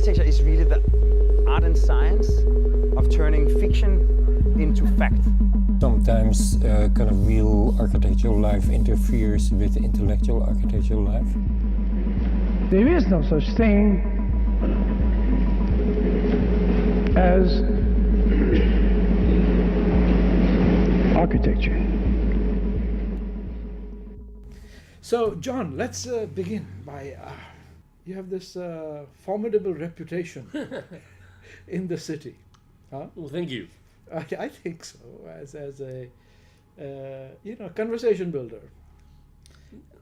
architecture is really the art and science of turning fiction into fact. Sometimes kind of real architectural life interferes with intellectual architectural life. There is no such thing as architecture. So, John, let's begin by, you have this formidable reputation in the city. Huh? Well, thank you. I think so, as a conversation builder,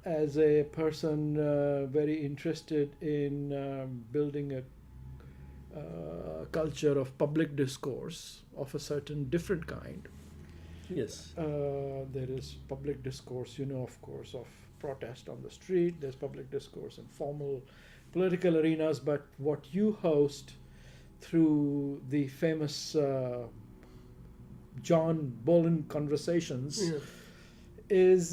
as a person very interested in building a culture of public discourse of a certain different kind. Yes. There is public discourse, of course, of protest on the street. There's public discourse in formal political arenas, but what you host through the famous John Boylan conversations is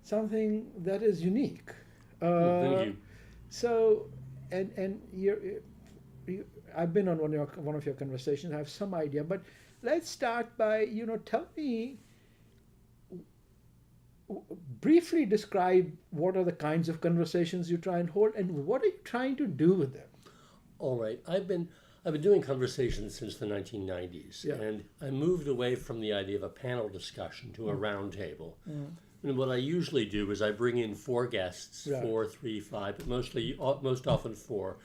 something that is unique. Thank you. So, and I've been on one of your conversations. I have some idea, but let's start by tell me. Briefly describe what are the kinds of conversations you try and hold, and what are you trying to do with them? All right. I've been doing conversations since the 1990s, and I moved away from the idea of a panel discussion to a round table. And what I usually do is I bring in 4 guests, 4, 3, 5, but most often 4,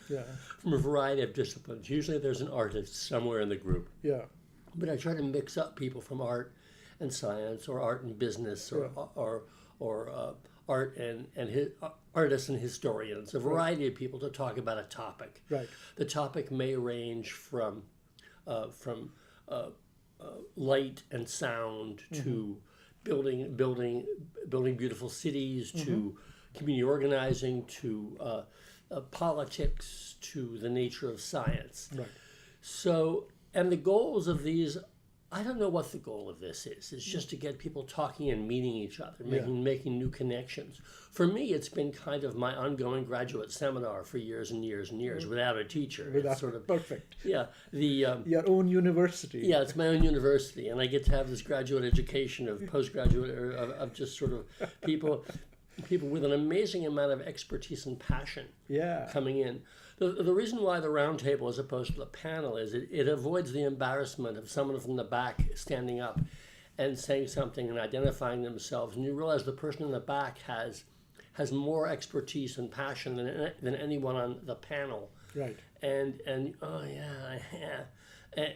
from a variety of disciplines. Usually there's an artist somewhere in the group. But I try to mix up people from art and science, or art and business, or art and artists and historians, a variety of people to talk about a topic. The topic may range from light and sound to building beautiful cities, to community organizing, to politics, to the nature of science. So, and the goals of these, I don't know what the goal of this is. It's just to get people talking and meeting each other, making new connections. For me, it's been kind of my ongoing graduate seminar for years and years and years without a teacher. It's sort of perfect. Yeah. Your own university. Yeah, it's my own university, and I get to have this graduate education of postgraduate, or of just sort of people with an amazing amount of expertise and passion coming in. The reason why the round table as opposed to the panel is it avoids the embarrassment of someone from the back standing up and saying something and identifying themselves, and you realize the person in the back has more expertise and passion than anyone on the panel. And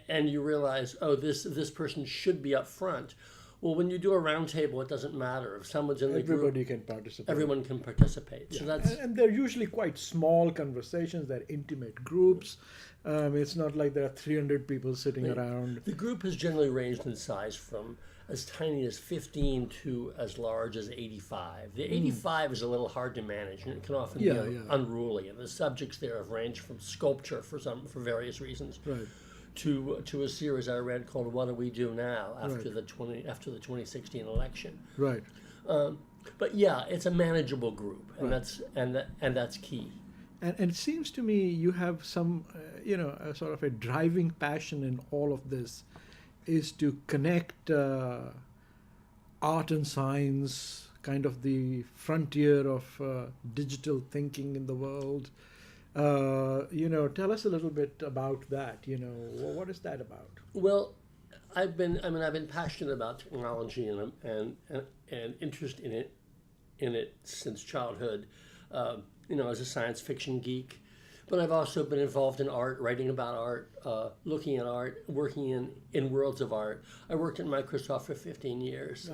and you realize, this person should be up front. Well, when you do a round table, it doesn't matter. If someone's in the group, everybody can participate. Everyone can participate. So and they're usually quite small conversations. They're intimate groups. It's not like there are 300 people sitting around. The group has generally ranged in size from as tiny as 15 to as large as 85. The 85 is a little hard to manage, and it can often be unruly. And the subjects there have ranged from sculpture for various reasons. To a series I read called "What Do We Do Now?" after the 2016 election. But it's a manageable group, and that's key. And it seems to me you have some, a sort of a driving passion in all of this, is to connect art and science, kind of the frontier of digital thinking in the world. Tell us a little bit about that. What is that about? Well, I've been passionate about technology and interest in it since childhood. As a science fiction geek, but I've also been involved in art, writing about art, looking at art, working in worlds of art. I worked at Microsoft for 15 years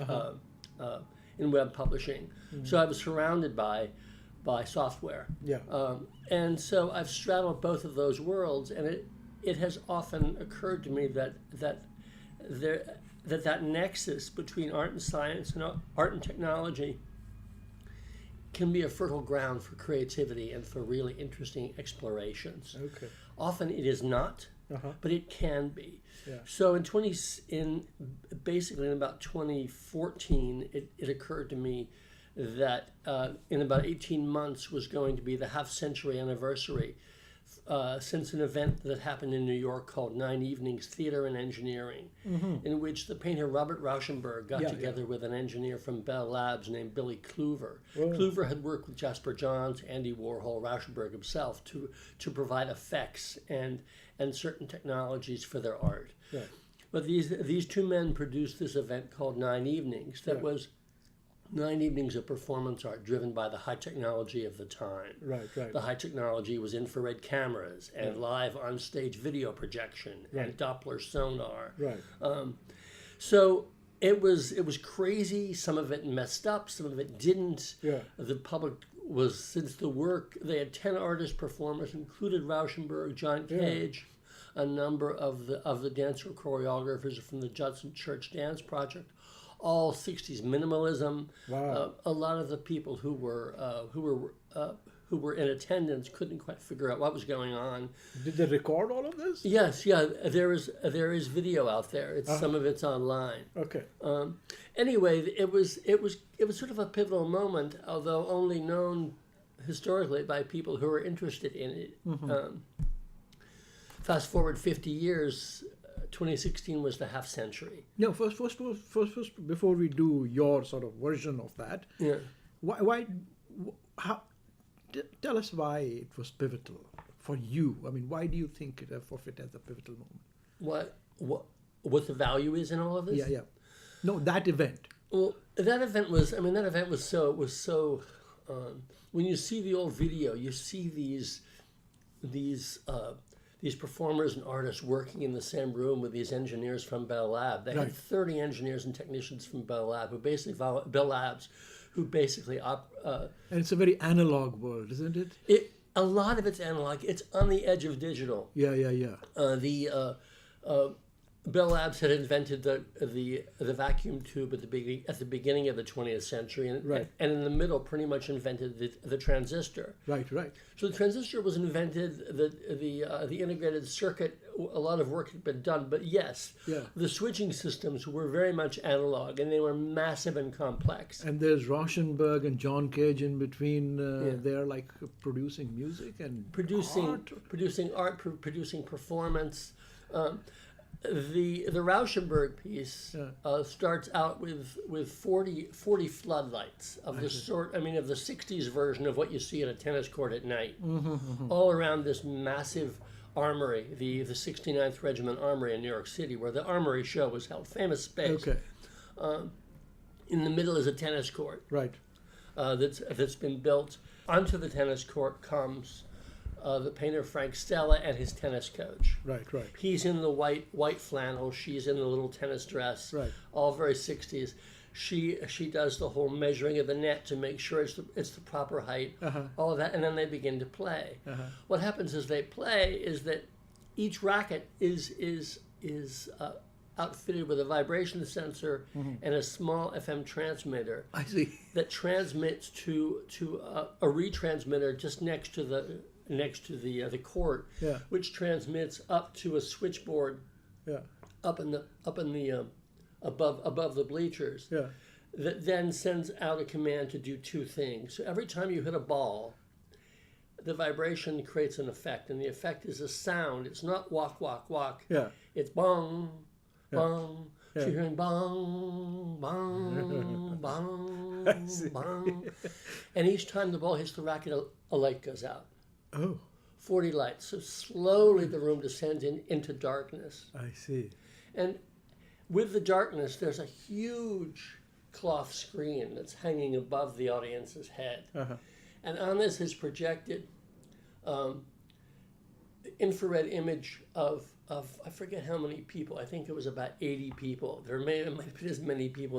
in web publishing, so I was surrounded by software. And so I've straddled both of those worlds, and it has often occurred to me that nexus between art and science and art and technology can be a fertile ground for creativity and for really interesting explorations. Often it is not, but it can be. So in about 2014, it occurred to me that in about 18 months was going to be the half-century anniversary since an event that happened in New York called 9 Evenings Theater and Engineering, in which the painter Robert Rauschenberg got together with an engineer from Bell Labs named Billy Kluver. Kluver had worked with Jasper Johns, Andy Warhol, Rauschenberg himself to provide effects and certain technologies for their art. Right. But these two men produced this event called 9 Evenings that was 9 evenings of performance art driven by the high technology of the time. Right. The high technology was infrared cameras and live on-stage video projection and Doppler sonar. Right. So it was crazy. Some of it messed up. Some of it didn't. Yeah. The public was, since the work, they had 10 artist performers, included Rauschenberg, John Cage, a number of the dancer choreographers from the Judson Church Dance Project. All 60s minimalism. Wow. A lot of the people who were in attendance couldn't quite figure out what was going on. Did they record all of this? Yes, there is video out there. Some of it's online. Okay. Anyway, it was sort of a pivotal moment, although only known historically by people who are interested in it. Fast forward 50 years. 2016 was the half century. No, first, before we do your sort of version of that, tell us why it was pivotal for you. I mean, why do you think of it as a pivotal moment? What the value is in all of this? Yeah. No, that event. Well, that event was so. When you see the old video, you see these performers and artists working in the same room with these engineers from Bell Lab. They had 30 engineers and technicians from Bell Lab who basically and it's a very analog world, isn't it? A lot of it's analog. It's on the edge of digital. Yeah. Bell Labs had invented the vacuum tube at the beginning of the 20th century, and in the middle, pretty much invented the transistor. Right. So the transistor was invented. The integrated circuit, a lot of work had been done, but the switching systems were very much analog, and they were massive and complex. And there's Rauschenberg and John Cage in between. They're like producing music and producing art, producing performance. The Rauschenberg piece starts out with 40 floodlights of the sort, of the 60s version of what you see in a tennis court at night, all around this massive armory, the 69th Regiment Armory in New York City, where the Armory show was held, famous space. Okay. In the middle is a tennis court. Right. That's been built. Onto the tennis court comes the painter Frank Stella and his tennis coach. Right. He's in the white flannel. She's in the little tennis dress. Right. All very 60s. She does the whole measuring of the net to make sure it's the proper height. All of that, and then they begin to play. What happens as they play is that each racket is outfitted with a vibration sensor and a small FM transmitter. I see. That transmits to a retransmitter just next to the court, which transmits up to a switchboard, up in the above the bleachers, that then sends out a command to do two things. So every time you hit a ball, the vibration creates an effect, and the effect is a sound. It's not walk, walk, walk. It's bong, bong. So you're hearing bong, bong, bong, bong. And each time the ball hits the racket, a light goes out. 40 lights. So slowly the room descends into darkness. I see. And with the darkness, there's a huge cloth screen that's hanging above the audience's head. And on this is projected infrared image of I forget how many people. I think it was about 80 people. There might have been as many people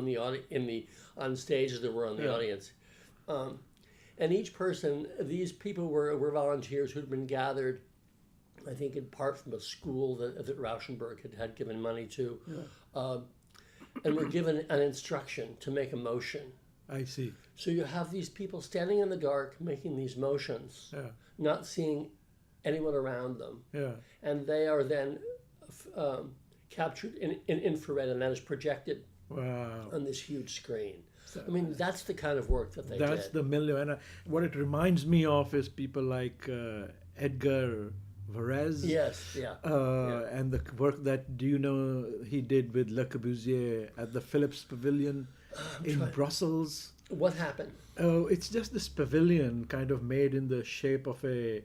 on stage as there were on the audience. And each person, these people were volunteers who'd been gathered, I think in part from a school that Rauschenberg had given money to, and were given an instruction to make a motion. I see. So you have these people standing in the dark making these motions, not seeing anyone around them. And they are then captured in infrared, and that is projected on this huge screen. So I mean, that's the kind of work that they that's did. the milieu. And what it reminds me of is people like Edgar Varese. Yes, yeah. And the work that, do you know, he did with Le Corbusier at the Philips Pavilion in Brussels. What happened? Oh, it's just this pavilion kind of made in the shape of a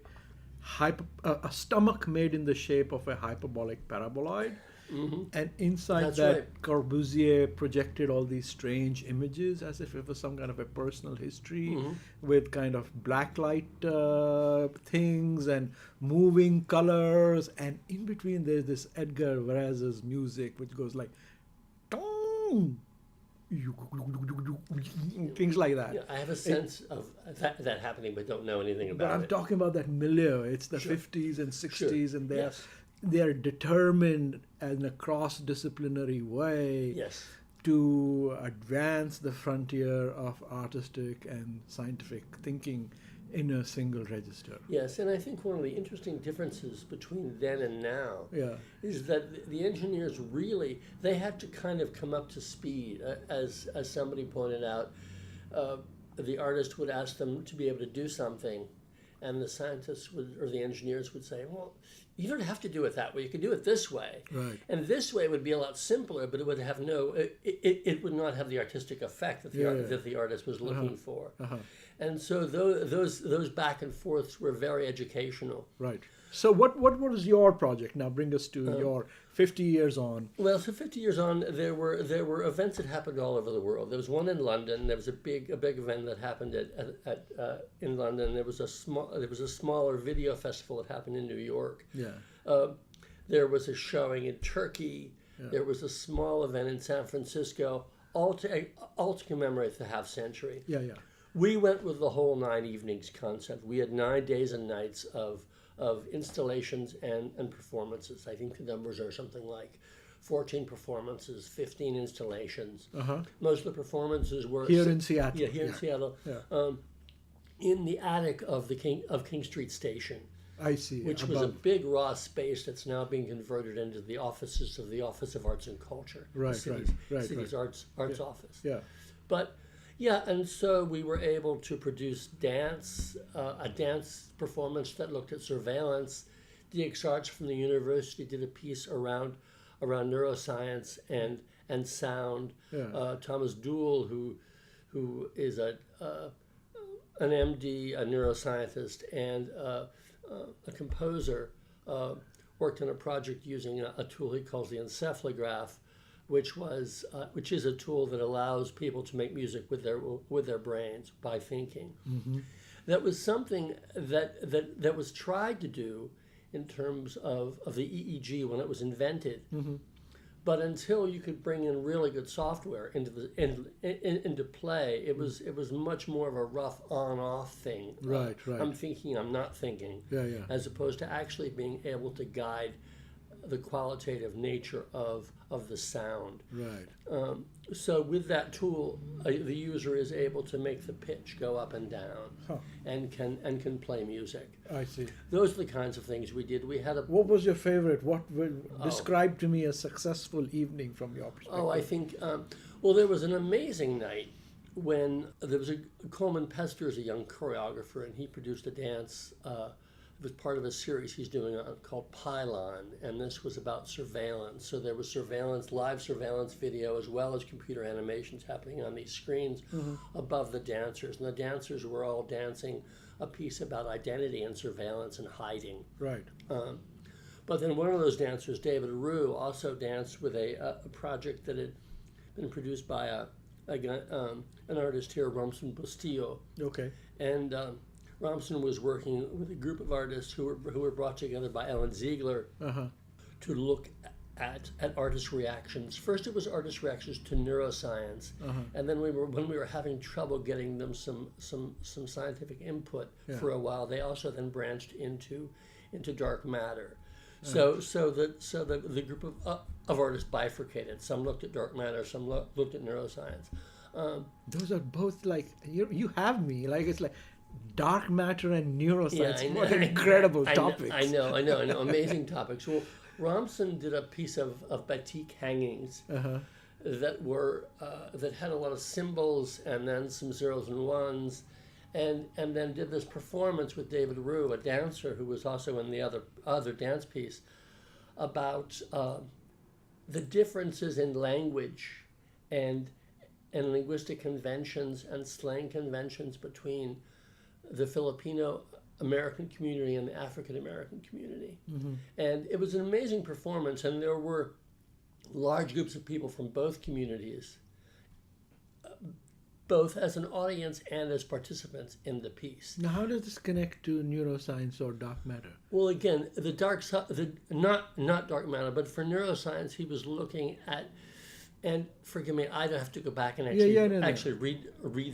stomach made in the shape of a hyperbolic paraboloid. And inside That's that, right. Corbusier projected all these strange images as if it was some kind of a personal history with kind of blacklight things and moving colors. And in between, there's this Edgar Varese's music, which goes like, "Tong!" things like that. Yeah, I have a sense of that happening, but don't know anything But about I'm it. talking about that milieu. It's the Sure. 50s and 60s, and Yes. they're determined in a cross-disciplinary way Yes. to advance the frontier of artistic and scientific thinking in a single register. Yes, and I think one of the interesting differences between then and now Yeah. is that the engineers really, they had to kind of come up to speed. As somebody pointed out, the artist would ask them to be able to do something, and the scientists would, or the engineers would say, well, you don't have to do it that way. You can do it this way. Right. And this way would be a lot simpler, but it would have it would not have the artistic effect that that the artist was looking for. And so those back and forths were very educational. Right. So what was your project? Now bring us to your 50 years on. Well, so 50 years on, there were events that happened all over the world. There was one in London. There was a big event that happened in London. There was a smaller video festival that happened in New York. Yeah. There was a showing in Turkey. Yeah. There was a small event in San Francisco, all to commemorate the half century. Yeah, yeah. We went with the whole 9 evenings concept. We had 9 days and nights of installations and performances. I think the numbers are something like 14 performances, 15 installations. Most of the performances were here in Seattle. Yeah, here in Seattle. Yeah. In the attic of King Street Station. I see. Which was a big raw space that's now being converted into the offices of the Office of Arts and Culture. Right, the city's arts office. Yeah. But yeah, and so we were able to produce a dance performance that looked at surveillance. DxArts from the university did a piece around neuroscience and sound. Yeah. Thomas Duell, who is an MD, a neuroscientist, and a composer, worked on a project using a tool he calls the encephalograph, which is a tool that allows people to make music with their brains by thinking. That was something that was tried to do in terms of the EEG when it was invented. But until you could bring in really good software into play, it was much more of a rough on-off thing. Right. I'm thinking, I'm not thinking. Yeah. As opposed to actually being able to guide the qualitative nature of the sound. Right. So with that tool, the user is able to make the pitch go up and down, and can play music. I see. Those are the kinds of things we did. We had What was your favorite? Describe to me a successful evening from your perspective. I think there was an amazing night when there was Coleman Pester is a young choreographer, and he produced a dance. It was part of a series he's doing called Pylon, and this was about surveillance. So there was live surveillance video, as well as computer animations happening on these screens above the dancers. And the dancers were all dancing a piece about identity and surveillance and hiding. Right. But then one of those dancers, David Rue, also danced with a project that had been produced by an artist here, Ramson Bustillo. Okay. And Ramson was working with a group of artists who were brought together by Ellen Ziegler to look at artist reactions. First, it was artist reactions to neuroscience, and then when we were having trouble getting them some scientific input for a while, they also then branched into dark matter. So the group of artists bifurcated. Some looked at dark matter, some looked at neuroscience. Those are both like you have me like it's like dark matter and neuroscience. Yeah, what incredible topics. I know. Amazing topics. Well, Ramson did a piece of batik hangings that had a lot of symbols and then some zeros and ones, and then did this performance with David Rue, a dancer who was also in the other dance piece, about the differences in language and linguistic conventions and slang conventions between the Filipino American community and the African American community. And it was an amazing performance, and there were large groups of people from both communities, both as an audience and as participants in the piece. Now, how does this connect to neuroscience or dark matter? Well, again, the dark side, not dark matter, but for neuroscience, he was looking at, and forgive me, I'd have to go back and actually read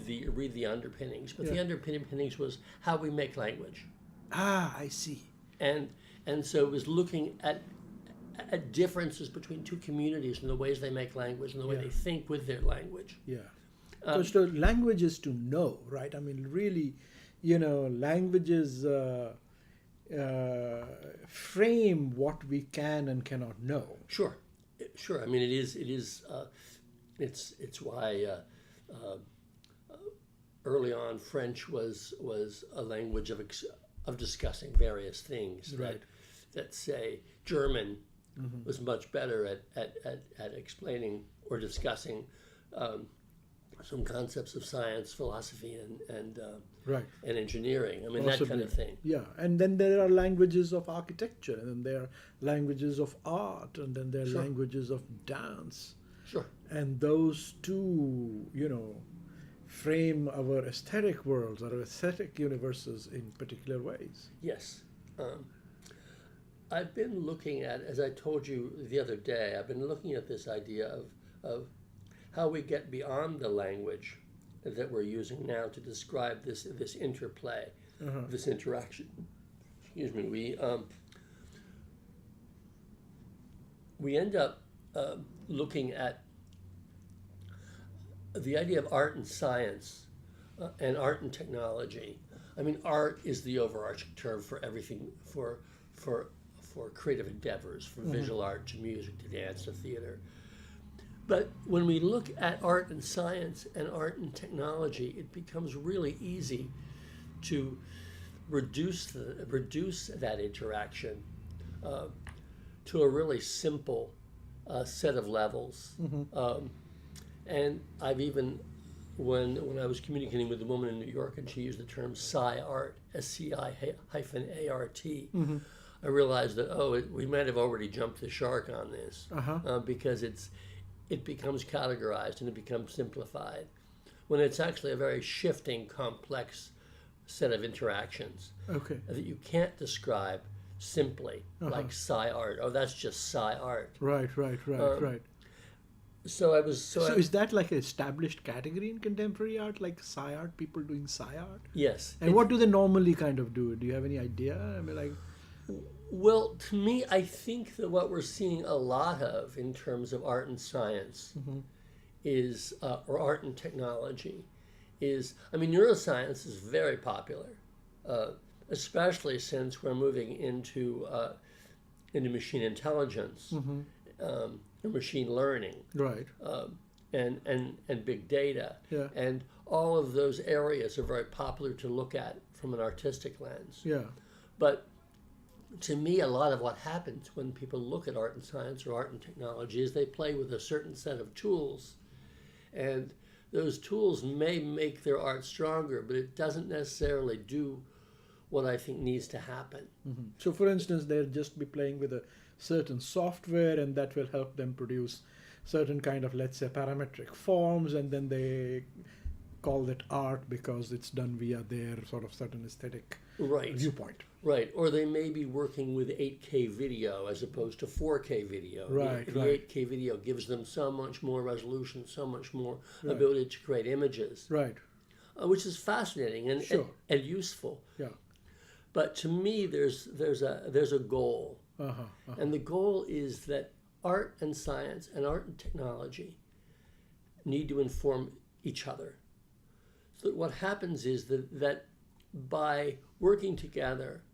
the underpinnings. But the underpinnings was how we make language. Ah, I see. And so it was looking at differences between two communities and the ways they make language and the way they think with their language. Yeah. So language is to know, right? I mean, really, languages frame what we can and cannot know. Sure. I mean, it's why early on French was a language of discussing various things. Right. That say German was much better at explaining or discussing some concepts of science, philosophy, and engineering. I mean, Possibly. that kind of thing. Yeah, and then there are languages of architecture, and then there are languages of art, and then there are languages of dance. Sure. And those two, frame our aesthetic worlds, our aesthetic universes in particular ways. Yes. I've been looking at, as I told you the other day, I've been looking at this idea of how we get beyond the language that we're using now to describe this interplay, this interaction. Excuse me. We end up looking at the idea of art and science and art and technology. I mean, art is the overarching term for everything, for creative endeavors, from visual art to music to dance to theater. But when we look at art and science and art and technology, it becomes really easy to reduce that interaction to a really simple set of levels. And I've even, when I was communicating with a woman in New York and she used the term sci-art, SCI-ART, I realized that, we might have already jumped the shark on this because it becomes categorized and it becomes simplified when it's actually a very shifting, complex set of interactions that you can't describe simply like sci-art. Oh, that's just sci-art. Right. So is that like an established category in contemporary art, like sci-art, people doing sci-art? Yes. And what do they normally kind of do? Do you have any idea? I mean, like... Well, to me, I think that what we're seeing a lot of in terms of art and science is, or art and technology, is, I mean, neuroscience is very popular, especially since we're moving into machine intelligence and machine learning, Right. and big data, and all of those areas are very popular to look at from an artistic lens. Yeah. But to me, a lot of what happens when people look at art and science or art and technology is they play with a certain set of tools. And those tools may make their art stronger, but it doesn't necessarily do what I think needs to happen. So, for instance, they'll just be playing with a certain software, and that will help them produce certain kind of, let's say, parametric forms, and then they call it art because it's done via their sort of certain aesthetic viewpoint. Right, or they may be working with 8K video as opposed to 4K video. Right, the 8K video gives them so much more resolution, so much more ability to create images. Right. Which is fascinating and useful. Yeah. But to me, there's a goal, and the goal is that art and science and art and technology need to inform each other. So that what happens is that by working together,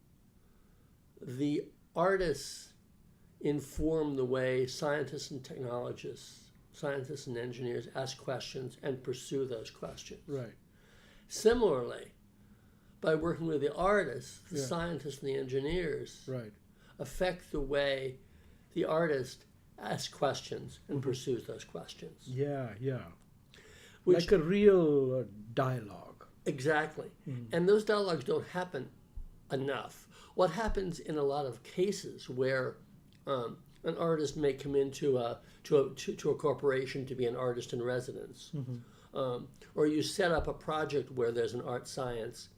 the artists inform the way scientists and technologists scientists and engineers ask questions and pursue those questions. Right. Similarly, by working with the artists, the Yeah. scientists and the engineers Right. affect the way the artist asks questions and pursues those questions. Yeah, yeah. Which- Like a real dialogue. Exactly. And those dialogues don't happen enough. What happens in a lot of cases where an artist may come into a corporation to be an artist in residence, or you set up a project where there's an art science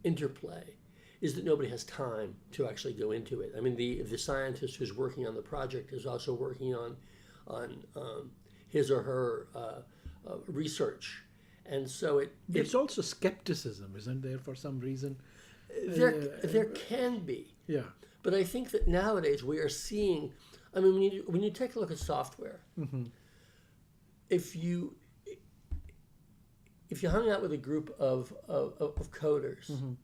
interplay, is that nobody has time to actually go into it. I mean, the scientist who's working on the project is also working on his or her research, and so It's also skepticism, isn't there, for some reason? there can be. Yeah. But I think that nowadays we are seeing, I mean, when you take a look at software, if you hung out with a group of coders,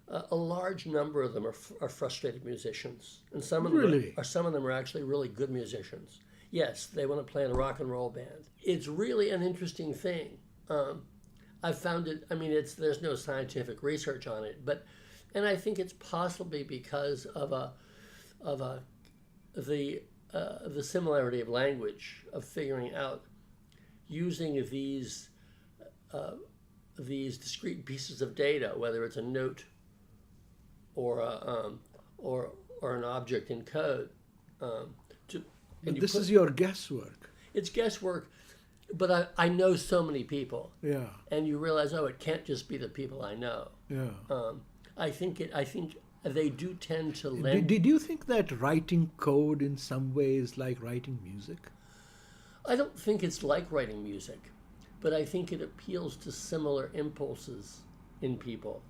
a large number of them are frustrated musicians, and some of them Really? some of them are actually really good musicians. Yes, they want to play in a rock and roll band. It's really an interesting thing. I've found it. I mean, there's no scientific research on it, and I think it's possibly because of the similarity of language, of figuring out using these discrete pieces of data, whether it's a note or an object in code. But this is your guesswork. It's guesswork, but I know so many people, Yeah. and you realize, it can't just be the people I know. Yeah. I think they do tend to Did, lend. did you think that writing code in some way is like writing music? I don't think it's like writing music, but I think it appeals to similar impulses in people.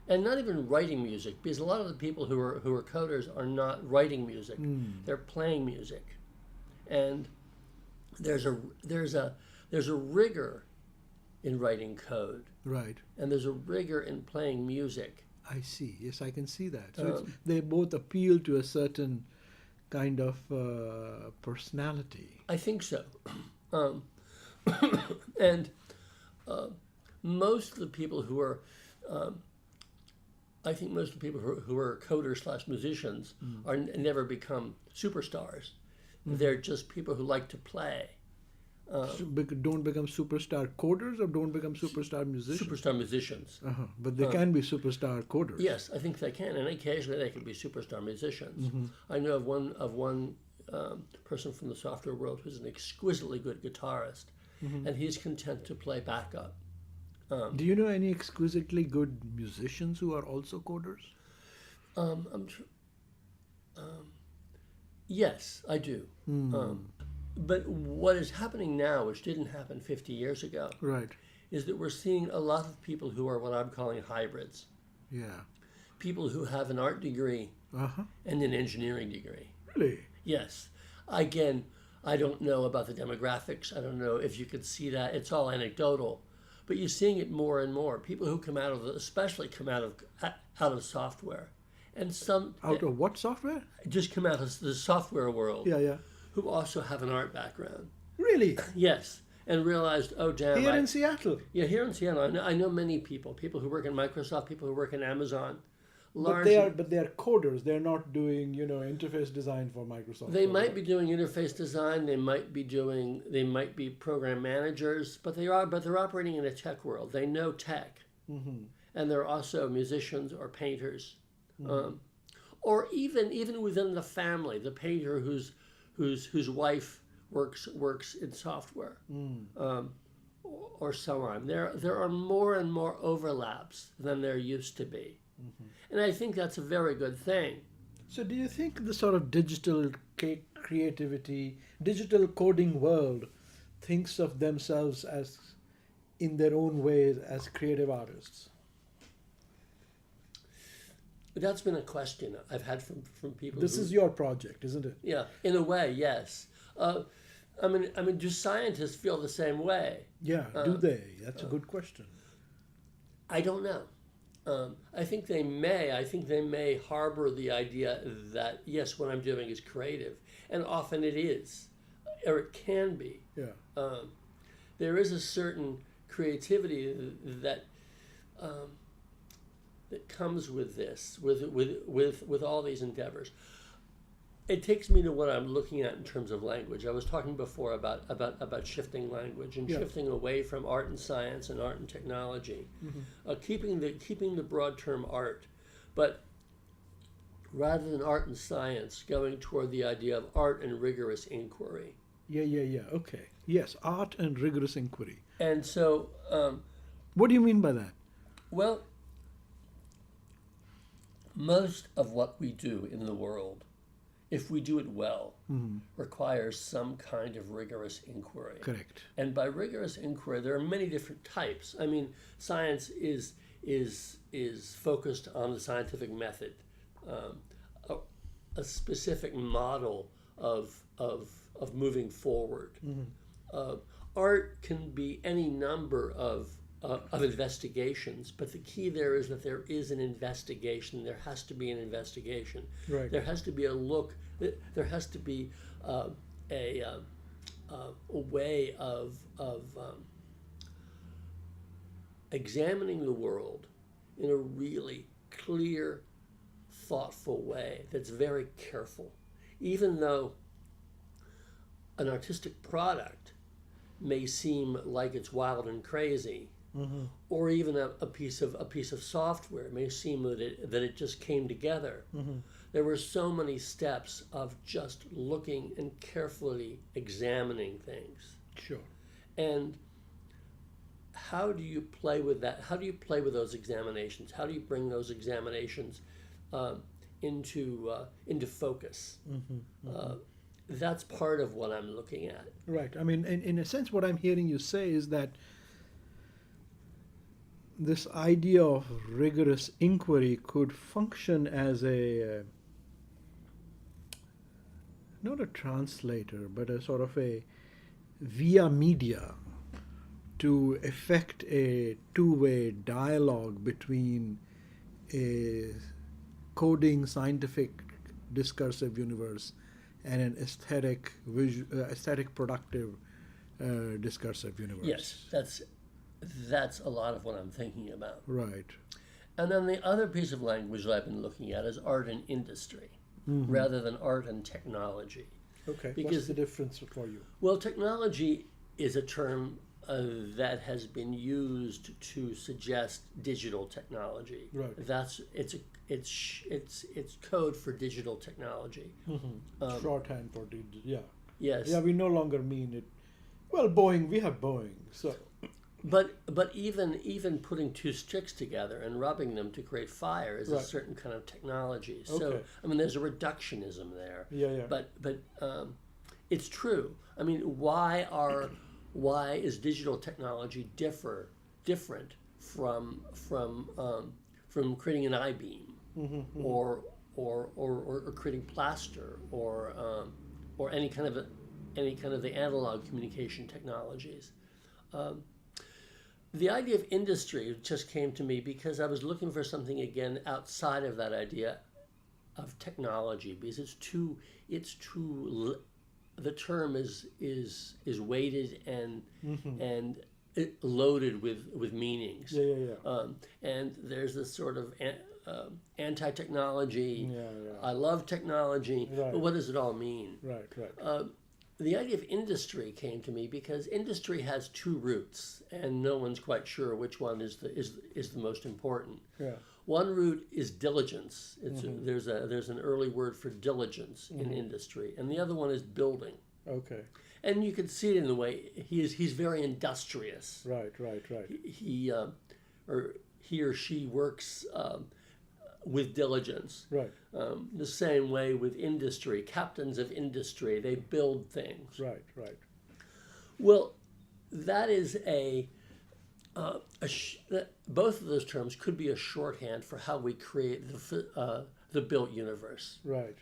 And not even writing music, because a lot of the people who are coders are not writing music; they're playing music, and there's a rigor in writing code, Right. and there's a rigor in playing music. I see. Yes, I can see that. So they both appeal to a certain kind of personality. I think so. And most of the people who are, I think most of the people who are coders / musicians are never become superstars. They're just people who like to play. Don't become superstar coders or don't become superstar musicians? Superstar musicians. But they can be superstar coders. Yes, I think they can, and occasionally they can be superstar musicians. I know of one person from the software world who's an exquisitely good guitarist, and he's content to play backup. Do you know any exquisitely good musicians who are also coders? Yes, I do. But what is happening now, which didn't happen 50 years ago, Right. is that we're seeing a lot of people who are what I'm calling hybrids. Yeah. People who have an art degree and an engineering degree. Really? Yes. Again, I don't know about the demographics. I don't know if you could see that. It's all anecdotal. But you're seeing it more and more. People who come out of, especially come out of software. And some Out of what software? just come out of the software world, Yeah. who also have an art background. Really? Yes. And realized, oh, damn. Here in Seattle? Yeah, here in Seattle. I know many people who work in Microsoft, people who work in Amazon. But they are coders. They're not doing, interface design for Microsoft. They might be doing interface design. They might be program managers, but they're operating in a tech world. They know tech, and they're also musicians or painters, or even within the family, the painter whose wife works in software, or so on. There are more and more overlaps than there used to be, and I think that's a very good thing. So do you think the sort of digital creativity, digital coding world thinks of themselves as, in their own ways, as creative artists? That's been a question I've had from people. This is your project, isn't it? Yeah, in a way, yes. I mean, do scientists feel the same way? Yeah, do they? That's a good question. I don't know. I think they may harbor the idea that yes, what I'm doing is creative, and often it is, or it can be. Yeah. There is a certain creativity that that comes with this, with all these endeavors. It takes me to what I'm looking at in terms of language. I was talking before about shifting language and Yeah. shifting away from art and science and art and technology, keeping the broad term art, but rather than art and science, going toward the idea of art and rigorous inquiry. Yeah. Okay. Yes, art and rigorous inquiry. And so, What do you mean by that? well, most of what we do in the world, if we do it well, requires some kind of rigorous inquiry. Correct. And by rigorous inquiry, there are many different types. I mean, science is focused on the scientific method, a specific model of moving forward. Art can be any number of investigations, but the key there is that there is an investigation. There has to be an investigation. Right. There has to be a look. There has to be a way of examining the world in a really clear, thoughtful way that's very careful. Even though an artistic product may seem like it's wild and crazy, or even a piece of software may seem that it just came together. There were so many steps of just looking and carefully examining things. Sure. And how do you play with that? How do you play with those examinations? How do you bring those examinations into focus? That's part of what I'm looking at. Right. I mean, in a sense, what I'm hearing you say is that this idea of rigorous inquiry could function as a not a translator, but a sort of a via media to effect a two-way dialogue between a coding scientific discursive universe and an aesthetic productive discursive universe. Yes, that's a lot of what I'm thinking about. Right. And then the other piece of language that I've been looking at is art and industry, rather than art and technology. Okay. Because- What's the difference for you? Well, technology is a term that has been used to suggest digital technology. Right. It's code for digital technology. Shorthand for yeah. Yes. Yeah, we no longer mean it. Well, we have Boeing, so But even putting two sticks together and rubbing them to create fire is a Right. certain kind of technology. So Okay. I mean, there's a reductionism there. Yeah. But it's true. I mean, why is digital technology different from creating an I-beam or creating plaster or any kind of the analog communication technologies? The idea of industry just came to me because I was looking for something again outside of that idea of technology, because the term is weighted and loaded with meanings. Yeah. And there's this sort of anti-technology. Yeah. I love technology, Right. but what does it all mean? Right. The idea of industry came to me because industry has two roots, and no one's quite sure which one is the most important. Yeah. One root is diligence. There's an early word for diligence in industry, and the other one is building. Okay. And you can see it in the way he's very industrious. Right. He or she works with diligence. Right. The same way with industry, captains of industry, they build things. Right. Well, that is both of those terms could be a shorthand for how we create the built universe. Right.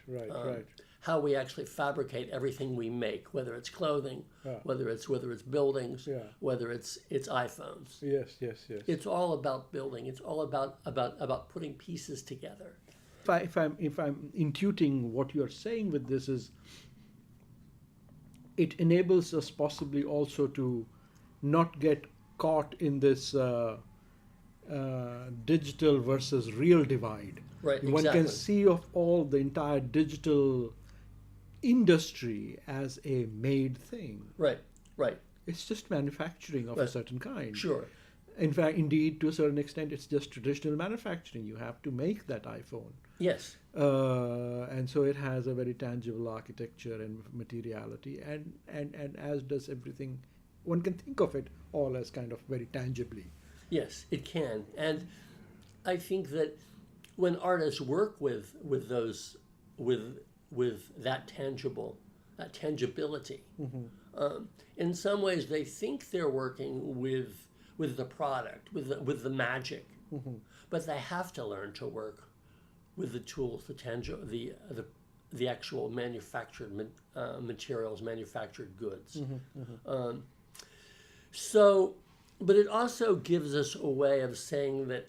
how we actually fabricate everything we make, whether it's clothing, whether it's buildings, whether it's iPhones. Yes. It's all about building. It's all about putting pieces together. If I'm intuiting what you're saying with this is, it enables us possibly also to not get caught in this digital versus real divide. Right, One exactly. can see of all the entire digital industry as a made thing. Right. It's just manufacturing of a certain kind. Sure. In fact, indeed, to a certain extent, it's just traditional manufacturing. You have to make that iPhone. Yes. And so it has a very tangible architecture and materiality, and as does everything. One can think of it all as kind of very tangibly. Yes, it can. And I think that when artists work with that tangibility, in some ways they think they're working with the product, with the magic, but they have to learn to work with the tools, the actual manufactured materials, manufactured goods. But it also gives us a way of saying that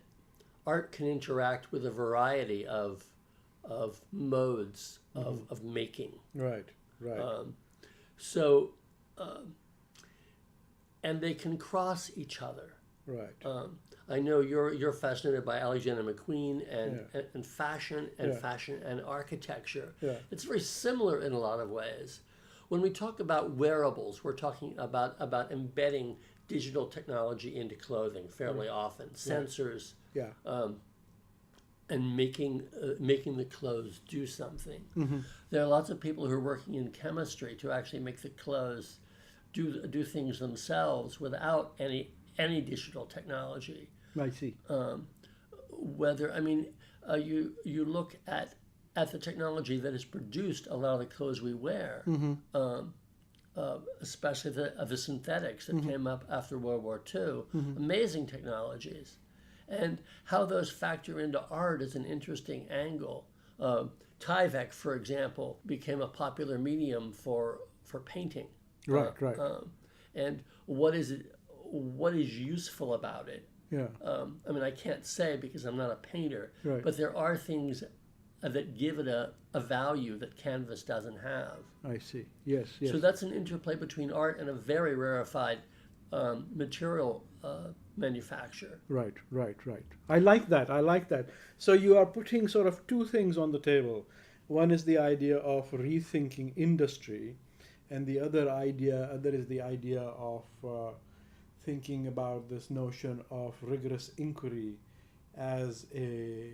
art can interact with a variety of modes of making. Right. And they can cross each other. Right. I know you're fascinated by Alexander McQueen and fashion and architecture. Yeah. It's very similar in a lot of ways. When we talk about wearables, we're talking about embedding digital technology into clothing fairly often, sensors, and making the clothes do something. There are lots of people who are working in chemistry to actually make the clothes do things themselves without any digital technology. I see. You look at the technology that has produced a lot of the clothes we wear, especially the synthetics that came up after World War II, amazing technologies. And how those factor into art is an interesting angle. Tyvek, for example, became a popular medium for painting. Right. And what is useful about it? Yeah. I can't say because I'm not a painter, Right. but there are things that give it a value that canvas doesn't have. I see. Yes. So that's an interplay between art and a very rarefied material manufacture. Right. I like that. So you are putting sort of two things on the table. One is the idea of rethinking industry, and the other is the idea of thinking about this notion of rigorous inquiry as a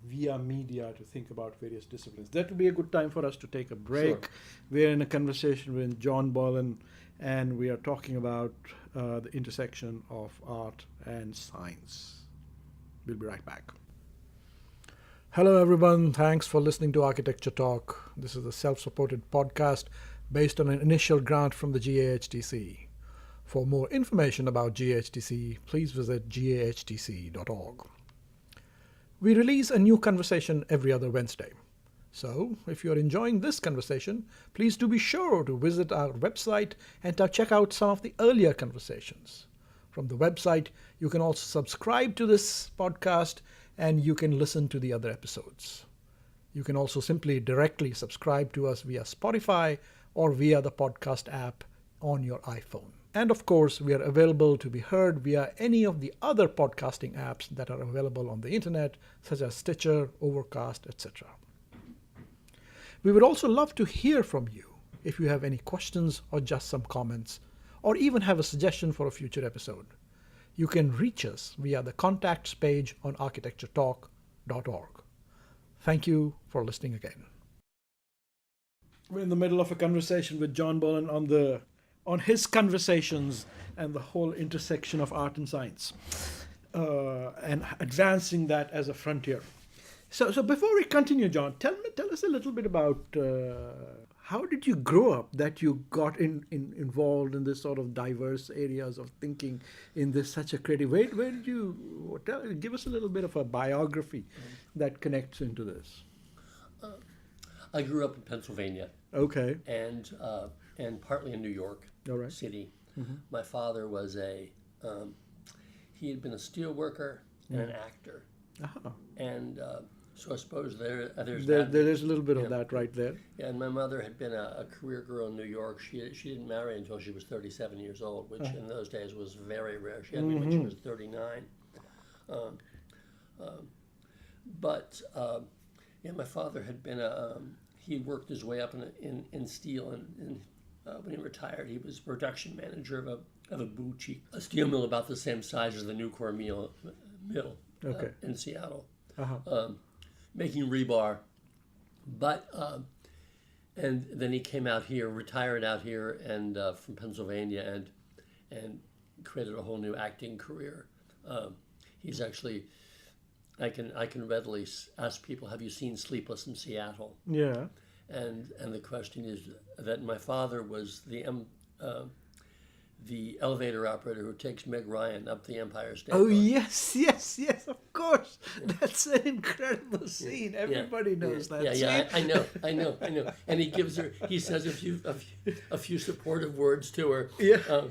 via media to think about various disciplines. That would be a good time for us to take a break. Sure. We're in a conversation with John Boylan, and we are talking about the intersection of art and science. We'll be right back. Hello, everyone. Thanks for listening to Architecture Talk. This is a self-supported podcast based on an initial grant from the GAHTC. For more information about GAHTC, please visit gahtc.org. We release a new conversation every other Wednesday. So, if you're enjoying this conversation, please do be sure to visit our website and to check out some of the earlier conversations. From the website, you can also subscribe to this podcast and you can listen to the other episodes. You can also simply directly subscribe to us via Spotify or via the podcast app on your iPhone. And of course, we are available to be heard via any of the other podcasting apps that are available on the internet, such as Stitcher, Overcast, etc. We would also love to hear from you if you have any questions or just some comments, or even have a suggestion for a future episode. You can reach us via the contacts page on architecturetalk.org. Thank you for listening again. We're in the middle of a conversation with John Boylan on his conversations and the whole intersection of art and science, and advancing that as a frontier. So before we continue, John, tell us a little bit about how did you grow up that you got involved in this sort of diverse areas of thinking in this such a creative way? Where did you give us a little bit of a biography that connects into this? I grew up in Pennsylvania Okay. and partly in New York All right. City. My father was he had been a steel worker and an actor, and so I suppose there's that. There's a little bit of that right there. Yeah, and my mother had been a career girl in New York. She didn't marry until she was 37 years old, which in those days was very rare. She had me when she was 39. Yeah, my father had been he worked his way up in steel, and when he retired, he was production manager of a boutique, a steel mill about the same size as the Nucor mill Okay. in Seattle, making rebar. But and then he came out here, retired out here, and from Pennsylvania, and created a whole new acting career. He's actually, I can readily ask people, have you seen Sleepless in Seattle? Yeah. And the question is that my father was the elevator operator who takes Meg Ryan up the Empire State Oh, Building. yes, of course. That's an incredible scene. Everybody knows that scene. Yeah, I know. And he gives her, he says a few supportive words to her. Yeah.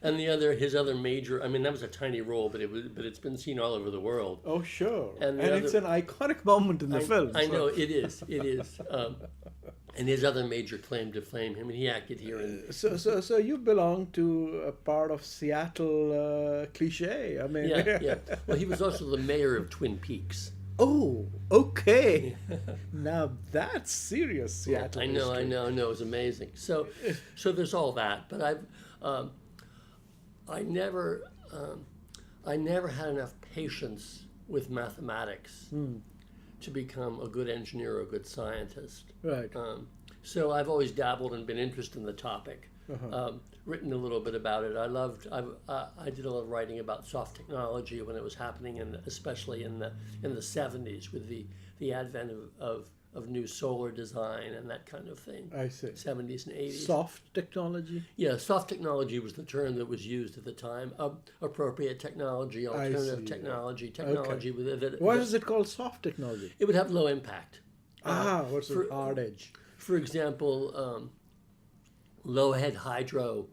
And his other major, I mean, that was a tiny role, but it's been seen all over the world. Oh, sure. And And it's an iconic moment in the film. I so- know, it is. And his other major claim to fame, him, and he acted here in... So you belong to a part of Seattle cliche. I mean, Yeah. Well, he was also the mayor of Twin Peaks. Oh, okay. Now that's serious Seattle. I know. history. It's amazing. So there's all that, but I never had enough patience with mathematics to become a good engineer or a good scientist. Right. So I've always dabbled and been interested in the topic. Written a little bit about it. I did a lot of writing about soft technology when it was happening, and especially in the 70s with the advent of new solar design and that kind of thing. I see. 70s and 80s. Soft technology? Yeah, soft technology was the term that was used at the time. Appropriate technology, alternative see. technology with it. Why is it called soft technology? It would have low impact. What's the hard edge? For example, low-head hydro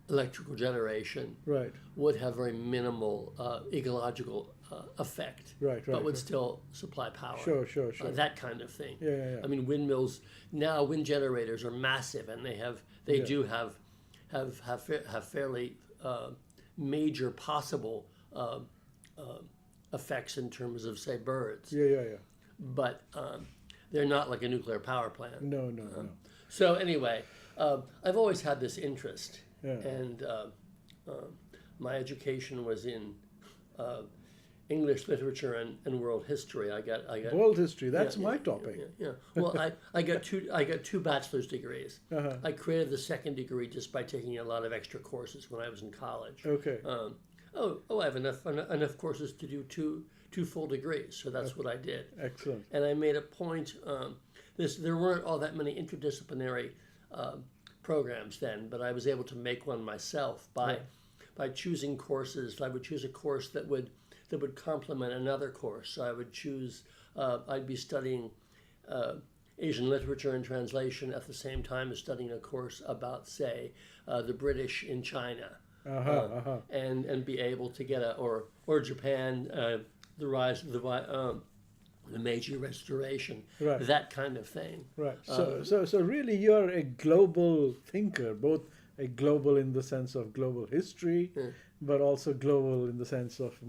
electrical generation Right. would have very minimal ecological effect, Right, but would right. still supply power. Sure. That kind of thing. Yeah. I mean, windmills now, wind generators are massive, and they do have fairly major possible effects in terms of, say, birds. Yeah. But they're not like a nuclear power plant. No. So anyway, I've always had this interest, Yeah. and my education was in English literature and world history. I got World history, that's yeah, my yeah, topic. Yeah. Well, I got two bachelor's degrees. Uh-huh. I created the second degree just by taking a lot of extra courses when I was in college. Okay. I have enough courses to do two full degrees, so that's what I did. Excellent. And I made a point. There weren't all that many interdisciplinary programs then, but I was able to make one myself by choosing courses. I would choose a course that would complement another course. So I would choose. I'd be studying Asian literature and translation at the same time as studying a course about, say, the British in China. And be able to get or Japan, the rise of the Meiji Restoration, Right. that kind of thing. Right. So really, you're a global thinker, both a global in the sense of global history, but also global in the sense of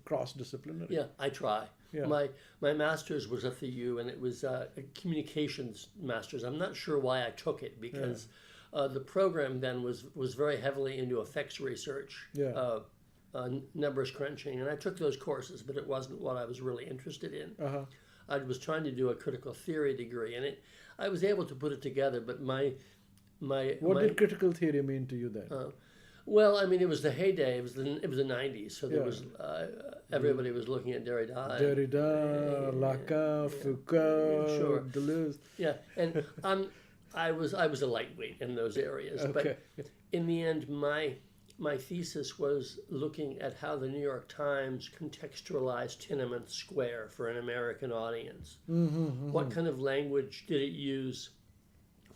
cross-disciplinary. Yeah, I try. Yeah. My master's was at the U, and it was a communications master's. I'm not sure why I took it, because the program then was very heavily into effects research. Yeah. Numbers crunching, and I took those courses, but it wasn't what I was really interested in. I was trying to do a critical theory degree, and I was able to put it together, but What did critical theory mean to you then? well, I mean, it was the heyday. It was the 90s, so there was everybody was looking at Derrida. Derrida, Lacan, Foucault, Sure. Deleuze. Yeah, and I was a lightweight in those areas, Okay. but in the end, my thesis was looking at how the New York Times contextualized Tiananmen Square for an American audience. What kind of language did it use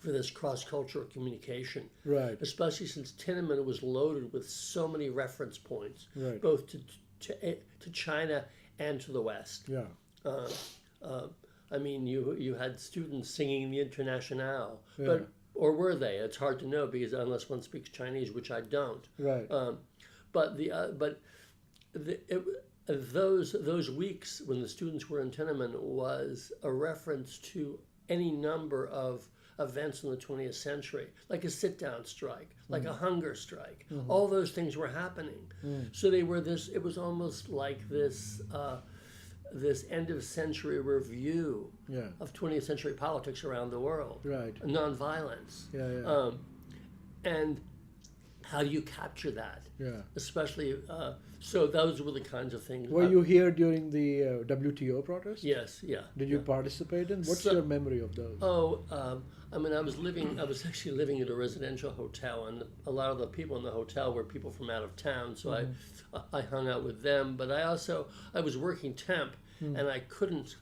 for this cross-cultural communication? Right. Especially since Tiananmen was loaded with so many reference points, Right. both to China and to the West. Yeah. I mean, you had students singing the Internationale, Yeah. but or were they? It's hard to know because unless one speaks Chinese, which I don't. Right. Those weeks when the students were in Tiananmen was a reference to any number of events in the 20th century, like a sit-down strike, like a hunger strike. All those things were happening. So they were this. It was almost like this. This end of century review Yeah. of 20th century politics around the world. Right. Nonviolence. Yeah. And how do you capture that? Yeah. Especially, so those were the kinds of things. Were you here during the WTO protest? Yes, yeah. Did you participate in? What's So- your memory of those? I mean, I was actually living at a residential hotel, and a lot of the people in the hotel were people from out of town, so I hung out with them. But I was working temp, and I couldn't.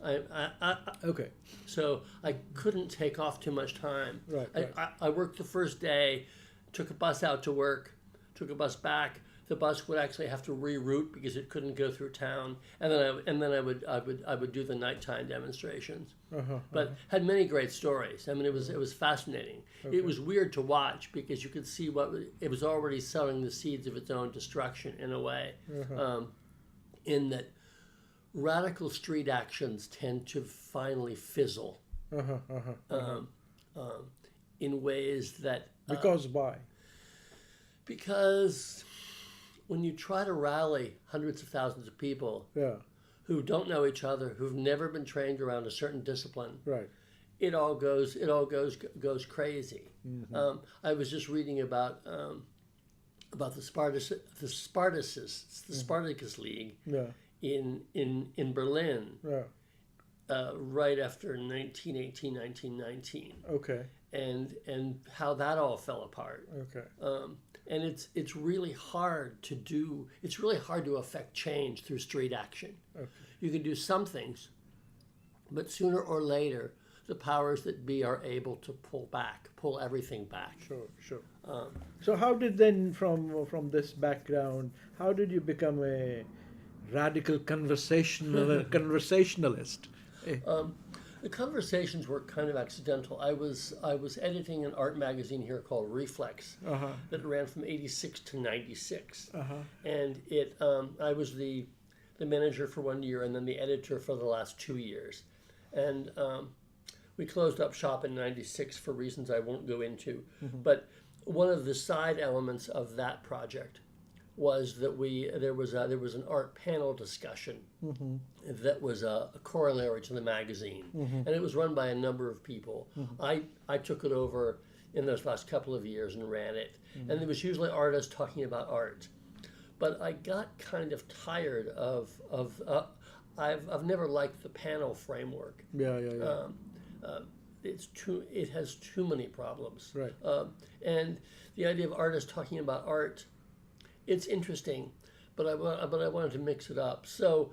Okay. So I couldn't take off too much time. Right, I worked the first day, took a bus out to work, took a bus back. The bus would actually have to reroute because it couldn't go through town, and then I would do the nighttime demonstrations. But had many great stories. I mean, it was fascinating. It was weird to watch because you could see it was already sowing the seeds of its own destruction in a way, in that radical street actions tend to finally fizzle in ways that Because why? because when you try to rally hundreds of thousands of people Yeah. who don't know each other, who've never been trained around a certain discipline, Right. it all goes crazy. I was just reading about the Spartacus League Yeah. in Berlin Yeah. right after 1919. Okay. And how that all fell apart. Okay. And it's really hard to do. It's really hard to affect change through street action. Okay. You can do some things, but sooner or later, the powers that be are able to pull everything back. Sure. So how did then, from this background, how did you become a radical conversationalist? The conversations were kind of accidental. I was editing an art magazine here called Reflex that ran from '86 to '96, and I was the manager for 1 year and then the editor for the last 2 years, and we closed up shop in '96 for reasons I won't go into. But one of the side elements of that project was that there was an art panel discussion that was a corollary to the magazine, and it was run by a number of people. I took it over in those last couple of years and ran it, and there was usually artists talking about art, but I got kind of tired of I've never liked the panel framework. Yeah. It has too many problems. Right. And the idea of artists talking about art, it's interesting, but I wanted to mix it up. So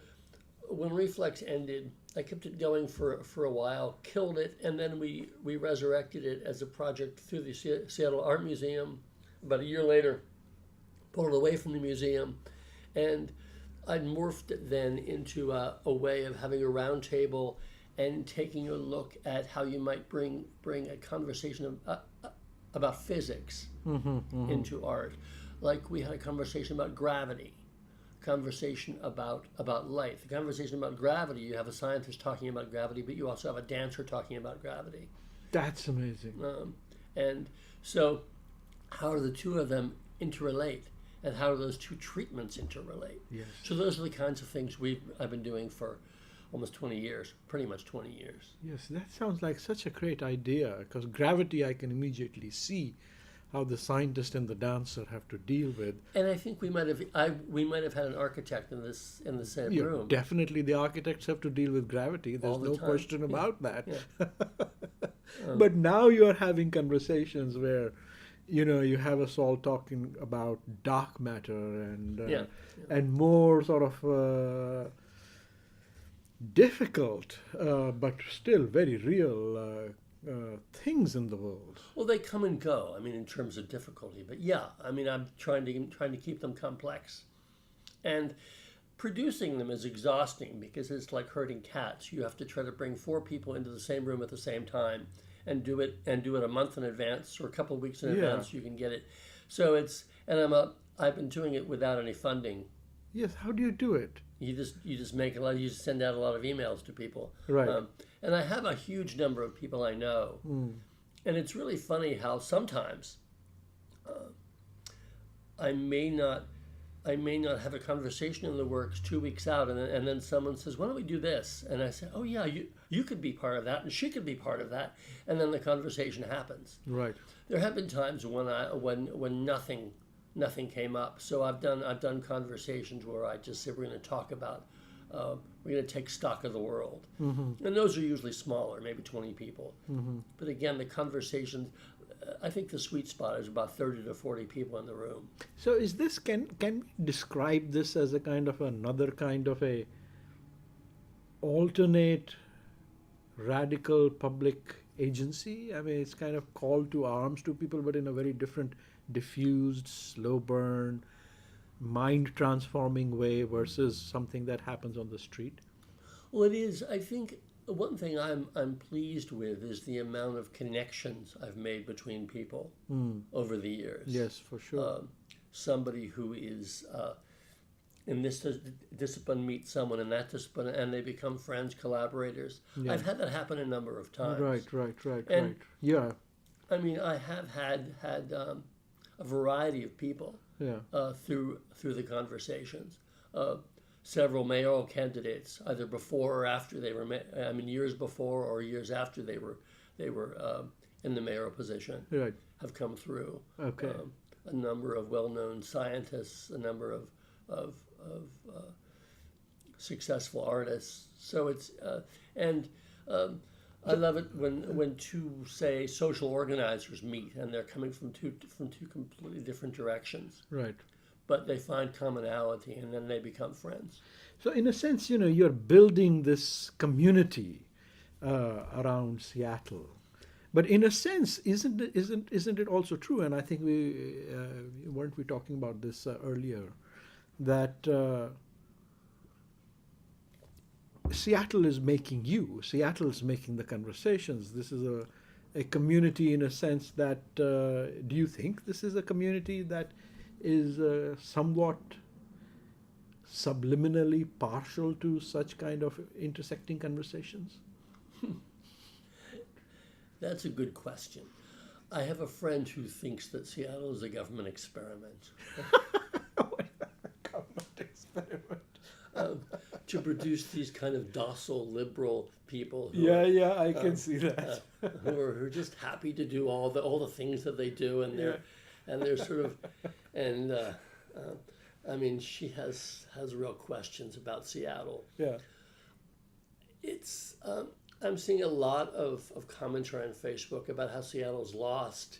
when Reflex ended, I kept it going for a while, killed it, and then we resurrected it as a project through the Seattle Art Museum. About a year later, pulled it away from the museum, and I'd morphed it then into a way of having a round table and taking a look at how you might bring a conversation about physics into art. Like we had a conversation about gravity, conversation about light. The conversation about gravity, you have a scientist talking about gravity, but you also have a dancer talking about gravity. That's amazing. And so how do the two of them interrelate? And how do those two treatments interrelate? Yes. So those are the kinds of things I've been doing for almost 20 years, pretty much 20 years. Yes, that sounds like such a great idea, because gravity I can immediately see how the scientist and the dancer have to deal with. And I think we might have had an architect in the same Yeah, room. definitely the architects have to deal with gravity. There's All the no time. question about that. Yeah. But now you're having conversations where you have us all talking about dark matter Yeah. and more sort of difficult, but still very real things in the world. Well, they come and go. I mean, in terms of difficulty, but yeah, I mean, I'm trying to keep them complex, and producing them is exhausting because it's like herding cats. You have to try to bring 4 people into the same room at the same time, and do it a month in advance or a couple of weeks in advance. You can get it. So I've been doing it without any funding. Yes, how do you do it? You just make a lot. You just send out a lot of emails to people. Right. And I have a huge number of people I know, and it's really funny how sometimes I may not have a conversation in the works 2 weeks out, and then someone says, "Why don't we do this?" And I say, "Oh yeah, you could be part of that, and she could be part of that," and then the conversation happens. Right. There have been times when nothing came up. So I've done conversations where I just say we're going to talk about we're going to take stock of the world, and those are usually smaller, maybe 20 people. But again, the conversations. I think the sweet spot is about 30 to 40 people in the room. So is this can we describe this as a kind of another kind of a alternate radical public agency? I mean, it's kind of call to arms to people, but in a very different, diffused, slow burn, mind transforming way versus something that happens on the street. Well, it is. I think one thing I'm pleased with is the amount of connections I've made between people over the years. Yes, for sure. Somebody who is in this discipline meets someone in that discipline, and they become friends, collaborators. Yeah. I've had that happen a number of times. Right. Yeah. I mean, I have had a variety of people through the conversations. Several mayoral candidates, either before or after they were, years before or years after they were in the mayoral position, Right. have come through. Okay. A number of well-known scientists, a number of successful artists. So it's I love it when two, say, social organizers meet and they're coming from two completely different directions. Right. But they find commonality and then they become friends. So in a sense, you're building this community around Seattle. But in a sense, isn't it also true? And I think weren't we talking about this earlier, that Seattle is making you. Seattle is making the conversations. This is a community in a sense that. Do you think this is a community that is somewhat subliminally partial to such kind of intersecting conversations? That's a good question. I have a friend who thinks that Seattle is a government experiment. Government experiment. To produce these kind of docile liberal people who I can see that. who are just happy to do all the things that they do, and they're sort of, and I mean, she has real questions about Seattle. Yeah. It's I'm seeing a lot of commentary on Facebook about how Seattle's lost.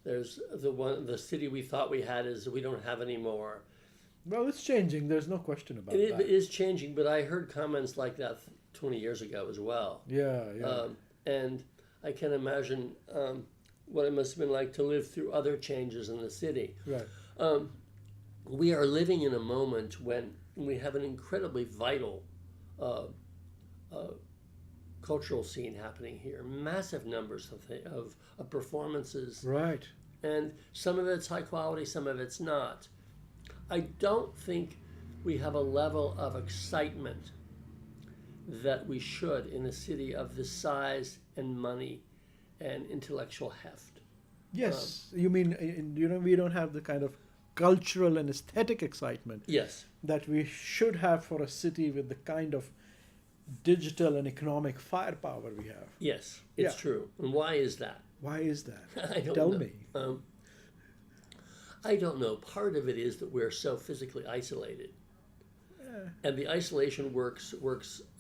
There's the city we thought we had is we don't have anymore. Well, it's changing. There's no question about that. It is changing, but I heard comments like that 20 years ago as well. Yeah. And I can imagine what it must have been like to live through other changes in the city. Right. We are living in a moment when we have an incredibly vital cultural scene happening here. Massive numbers of performances. Right. And some of it's high quality, some of it's not. I don't think we have a level of excitement that we should in a city of this size and money and intellectual heft. Yes. You mean, we don't have the kind of cultural and aesthetic excitement Yes. that we should have for a city with the kind of digital and economic firepower we have. Yes, it's true. And why is that? Why is that? I don't Tell know. me. I don't know. Part of it is that we're so physically isolated. and the isolation works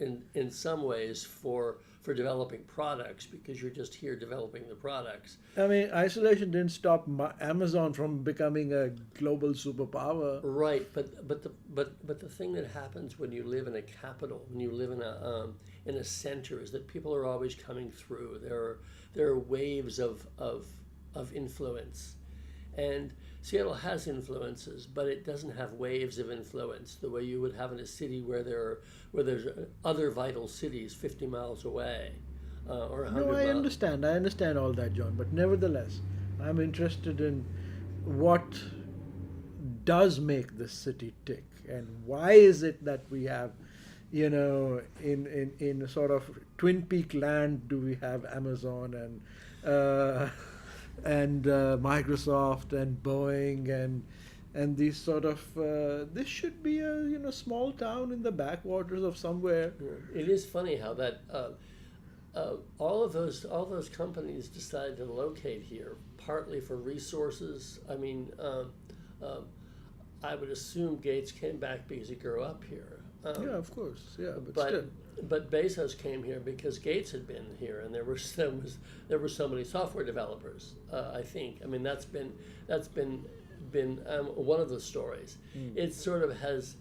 in some ways for developing products, because you're just here developing the products. I mean, isolation didn't stop Amazon from becoming a global superpower. Right, but the thing that happens when you live in a capital, when you live in a center, is that people are always coming through. There are waves of influence, and Seattle has influences, but it doesn't have waves of influence the way you would have in a city where there's other vital cities 50 miles away, or 100 No, I miles. understand all that, John, but nevertheless, I'm interested in what does make this city tick, and why is it that we have, in sort of Twin Peak land, do we have Amazon and Microsoft and Boeing and these sort of this should be a small town in the backwaters of somewhere. It is funny how that all those companies decided to locate here, partly for resources. I mean, I would assume Gates came back because he grew up here. Yeah, of course. Yeah, but still. But Bezos came here because Gates had been here, and there were so many software developers. I think. I mean, that's been one of the stories. It sort of has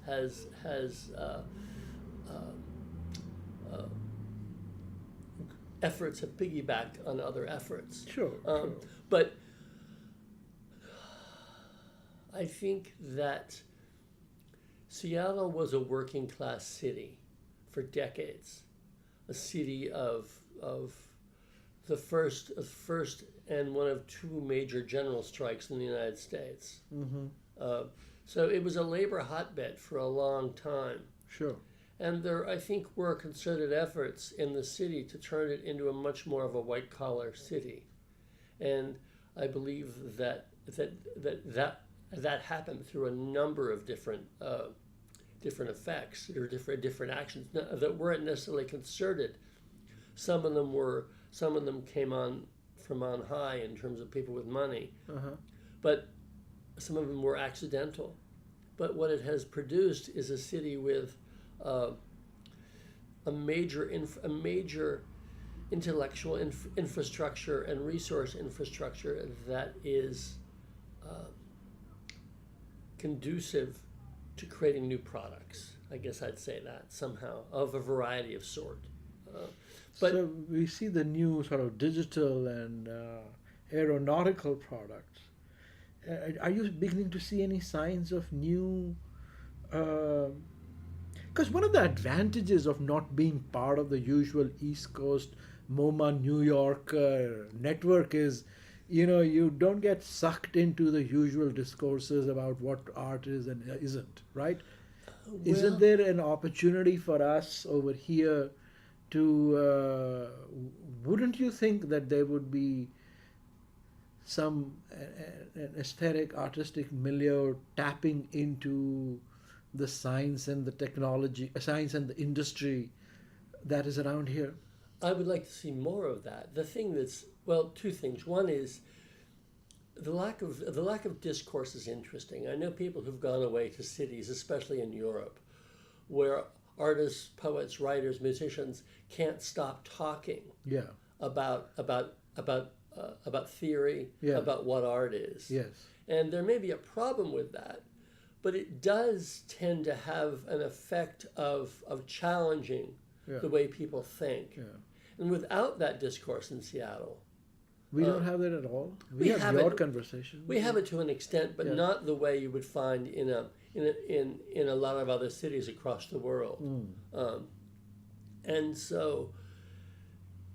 efforts have piggybacked on other efforts. Sure. But I think that Seattle was a working class city for decades, a city of the first and one of two major general strikes in the United States. So it was a labor hotbed for a long time. Sure. And there, I think, were concerted efforts in the city to turn it into a much more of a white-collar city. And I believe that happened through a number of different effects or different actions that weren't necessarily concerted. Some of them came on from on high in terms of people with money, but some of them were accidental. But what it has produced is a city with a major intellectual infrastructure and resource infrastructure that is conducive to creating new products. I guess I'd say that somehow, of a variety of sort. But so we see the new sort of digital and aeronautical products. Are you beginning to see any signs of new? Because one of the advantages of not being part of the usual East Coast MoMA New York network is, you don't get sucked into the usual discourses about what art is and isn't, right? Isn't there an opportunity for us over here to, wouldn't you think that there would be some an aesthetic, artistic milieu tapping into the science and the technology, science and the industry that is around here? I would like to see more of that. The thing that's, two things. One is the lack of discourse is interesting. I know people who've gone away to cities, especially in Europe, where artists, poets, writers, musicians can't stop talking about theory, about what art is. Yes. And there may be a problem with that, but it does tend to have an effect of challenging the way people think. And without that discourse in Seattle, we don't have that at all. We have your conversation. We have it to an extent, but not the way you would find in a lot of other cities across the world. And so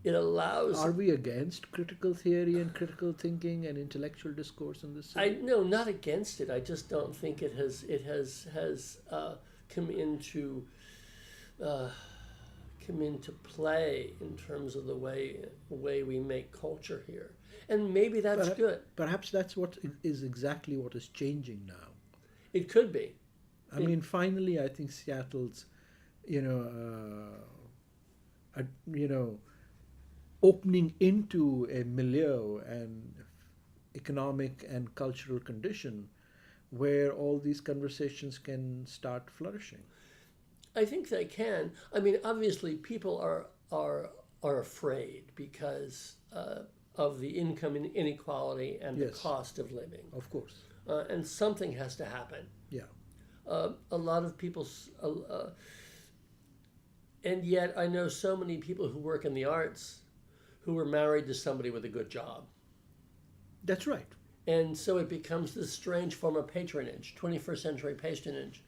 it allows. Are we against critical theory and critical thinking and intellectual discourse in this city? No, not against it. I just don't think it has come into play in terms of the way we make culture here. And maybe that's good. Perhaps that's what is exactly what is changing now. It could be. I mean, finally, I think Seattle's, opening into a milieu and economic and cultural condition where all these conversations can start flourishing. I think they can. I mean, obviously, people are afraid because of the income inequality and the Yes. cost of living, Of course. and something has to happen. Yeah. A lot of people, and yet I know so many people who work in the arts who were married to somebody with a good job. That's right. And so it becomes this strange form of patronage, 21st century patronage.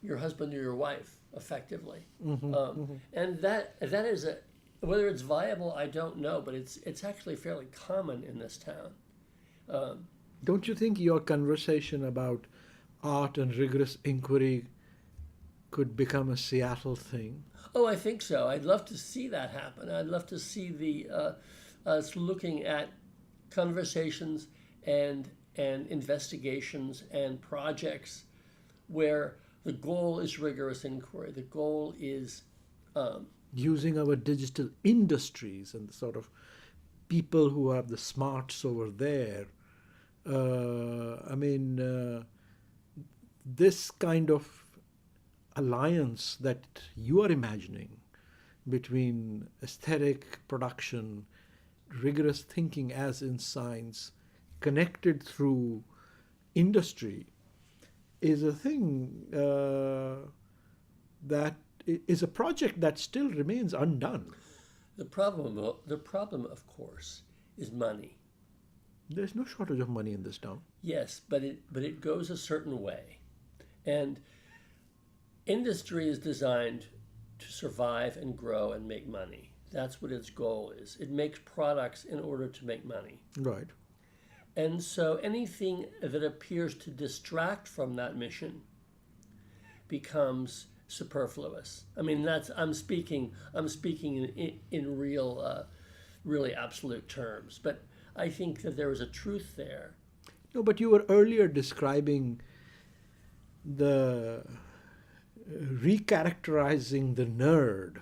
Your husband or your wife, effectively. And that is whether it's viable, I don't know, but it's actually fairly common in this town. Don't you think your conversation about art and rigorous inquiry could become a Seattle thing? Oh, I think so. I'd love to see that happen. I'd love to see us looking at conversations and investigations and projects where the goal is rigorous inquiry. The goal is Using our digital industries and the sort of people who have the smarts over there. This kind of alliance that you are imagining between aesthetic production, rigorous thinking as in science, connected through industry, is a thing that is a project that still remains undone. the problem, of course, is money. There's no shortage of money in this town. Yes, but it goes a certain way, and industry is designed to survive and grow and make money. That's what its goal is. It makes products in order to make money. Right. And so anything that appears to distract from that mission becomes superfluous. I mean, I'm speaking in real, really absolute terms. But I think that there is a truth there. No, but you were earlier describing the recharacterizing the nerd,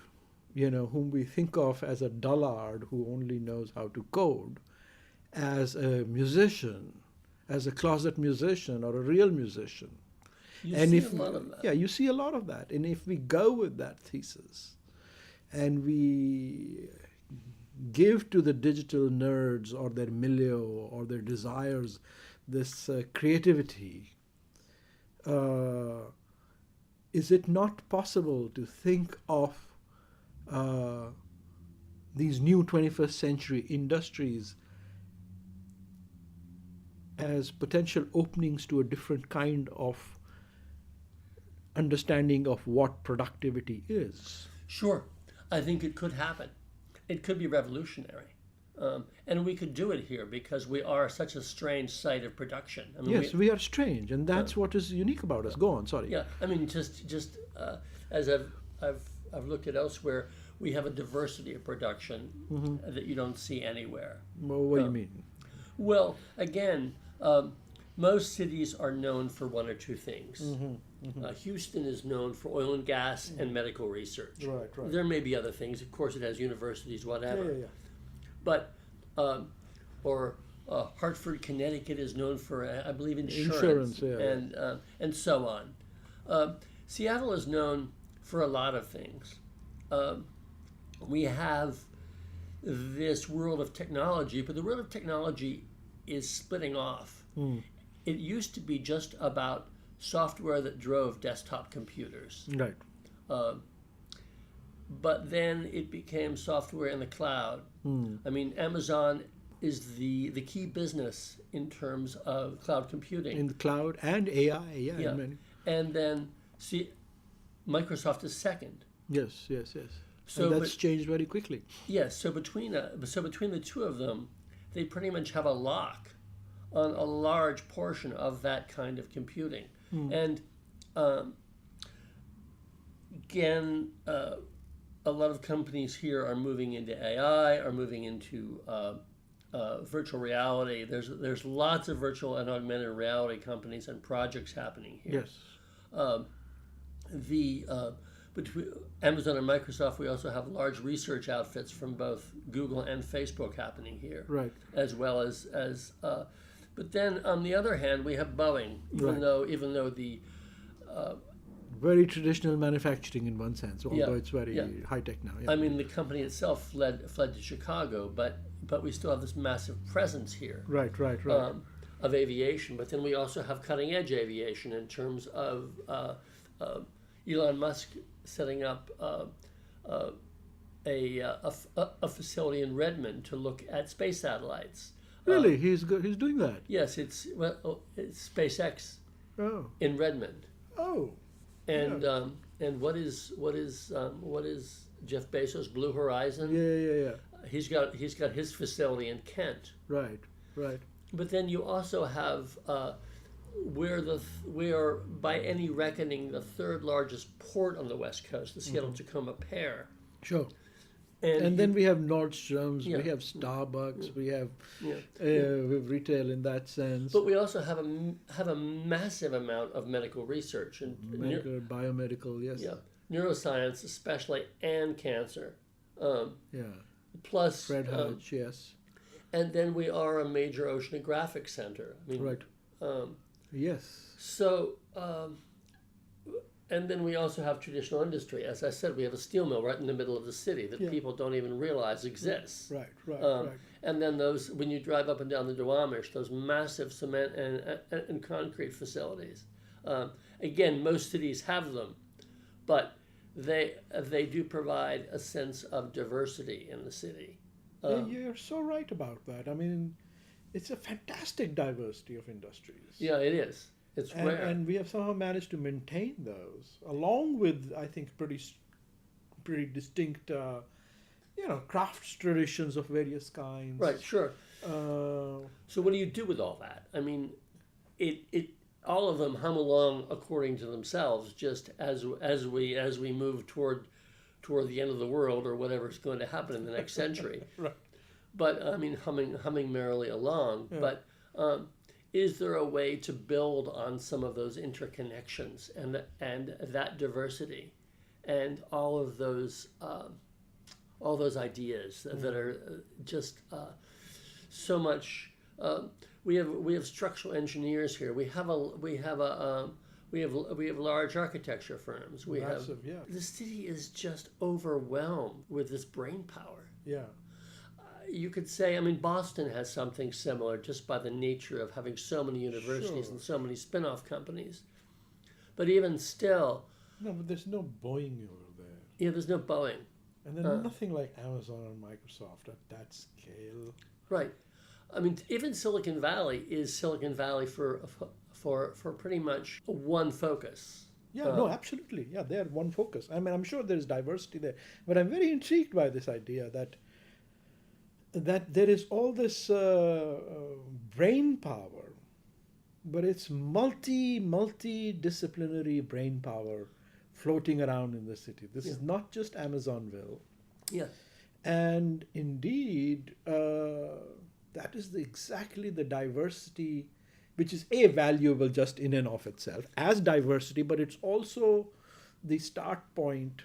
whom we think of as a dullard who only knows how to code, as a musician, as a closet musician or a real musician. You And see if a lot of that. Yeah, you see a lot of that. And if we go with that thesis and we give to the digital nerds or their milieu or their desires this creativity, is it not possible to think of these new 21st century industries as potential openings to a different kind of understanding of what productivity is? Sure, I think it could happen. It could be revolutionary. And we could do it here because we are such a strange site of production. I mean, Yes, we are strange, and that's what is unique about us. Go on, sorry. Yeah, I mean, just as I've looked at elsewhere, we have a diversity of production that you don't see anywhere. Well, what do you mean? Well, again, most cities are known for one or two things. Houston is known for oil and gas and medical research. Right. There may be other things. Of course, it has universities, whatever. Yeah. But Hartford, Connecticut is known for, I believe, Insurance, yeah. And so on. Seattle is known for a lot of things. We have this world of technology, but the world of technology is splitting off. It used to be just about software that drove desktop computers. Right. But then it became software in the cloud. I mean, Amazon is the key business in terms of cloud computing. In the cloud and AI, yeah. And then, Microsoft is second. Yes. So, and that's changed very quickly. Yes, so between the two of them, they pretty much have a lock on a large portion of that kind of computing. And again, a lot of companies here are moving into AI, are moving into virtual reality. There's lots of virtual and augmented reality companies and projects happening here. Yes. Between Amazon and Microsoft, we also have large research outfits from both Google and Facebook happening here, Right. as well as. But then on the other hand, we have Boeing, even though the very traditional manufacturing in one sense, although Yeah, it's very yeah. high tech now. Yeah. I mean, the company itself fled to Chicago, but we still have this massive presence here. Right. Of aviation, but then we also have cutting edge aviation in terms of Elon Musk setting up a facility in Redmond to look at space satellites. Really, he's doing that. Yes, it's SpaceX Oh, in Redmond, oh, and what is Jeff Bezos' Blue Horizon? yeah. He's got his facility in Kent. Right. But then you also have we are by any reckoning the third largest port on the West Coast, the Seattle-Tacoma pair. Sure. And then we have Nordstrom's, Yeah. we have Starbucks, we have Yeah. we have retail in that sense. But we also have a massive amount of medical research and Medical, biomedical, yes. neuroscience especially, and cancer. Yeah. Plus, Fred Hutch, yes. and then we are a major oceanographic center. I mean, Right. Yes. So, and then we also have traditional industry. As I said, we have a steel mill right in the middle of the city that Yeah. people don't even realize exists. Right. And then those, when you drive up and down the Duwamish, those massive cement and concrete facilities. Again, most cities have them, but they do provide a sense of diversity in the city. Yeah, you're so right about that. I mean, it's a fantastic diversity of industries. Yeah, it is. It's rare. And we have somehow managed to maintain those, along with, I think, pretty distinct, crafts traditions of various kinds. Right, sure. Uh, So what do you do with all that? I mean, it all of them hum along according to themselves, just as we move toward the end of the world or whatever's going to happen in the next century. Right. But I mean, humming merrily along. Yeah. But is there a way to build on some of those interconnections and that diversity and all of those ideas that are just so much? We have structural engineers here. We have large architecture firms. Massive, yeah. The city is just overwhelmed with this brain power. Yeah. You could say, I mean, Boston has something similar just by the nature of having so many universities and so many spin-off companies. But even still... No, but there's no Boeing over there. Yeah, there's no Boeing. And then nothing like Amazon or Microsoft at that scale. Right. I mean, even Silicon Valley is Silicon Valley for pretty much one focus. Yeah, no, absolutely. Yeah, they are one focus. I mean, I'm sure there's diversity there. But I'm very intrigued by this idea that there is all this brain power, but it's multidisciplinary brain power floating around in the city. This is not just Amazonville. Yeah. And indeed, that is exactly the diversity, which is valuable just in and of itself as diversity, but it's also the start point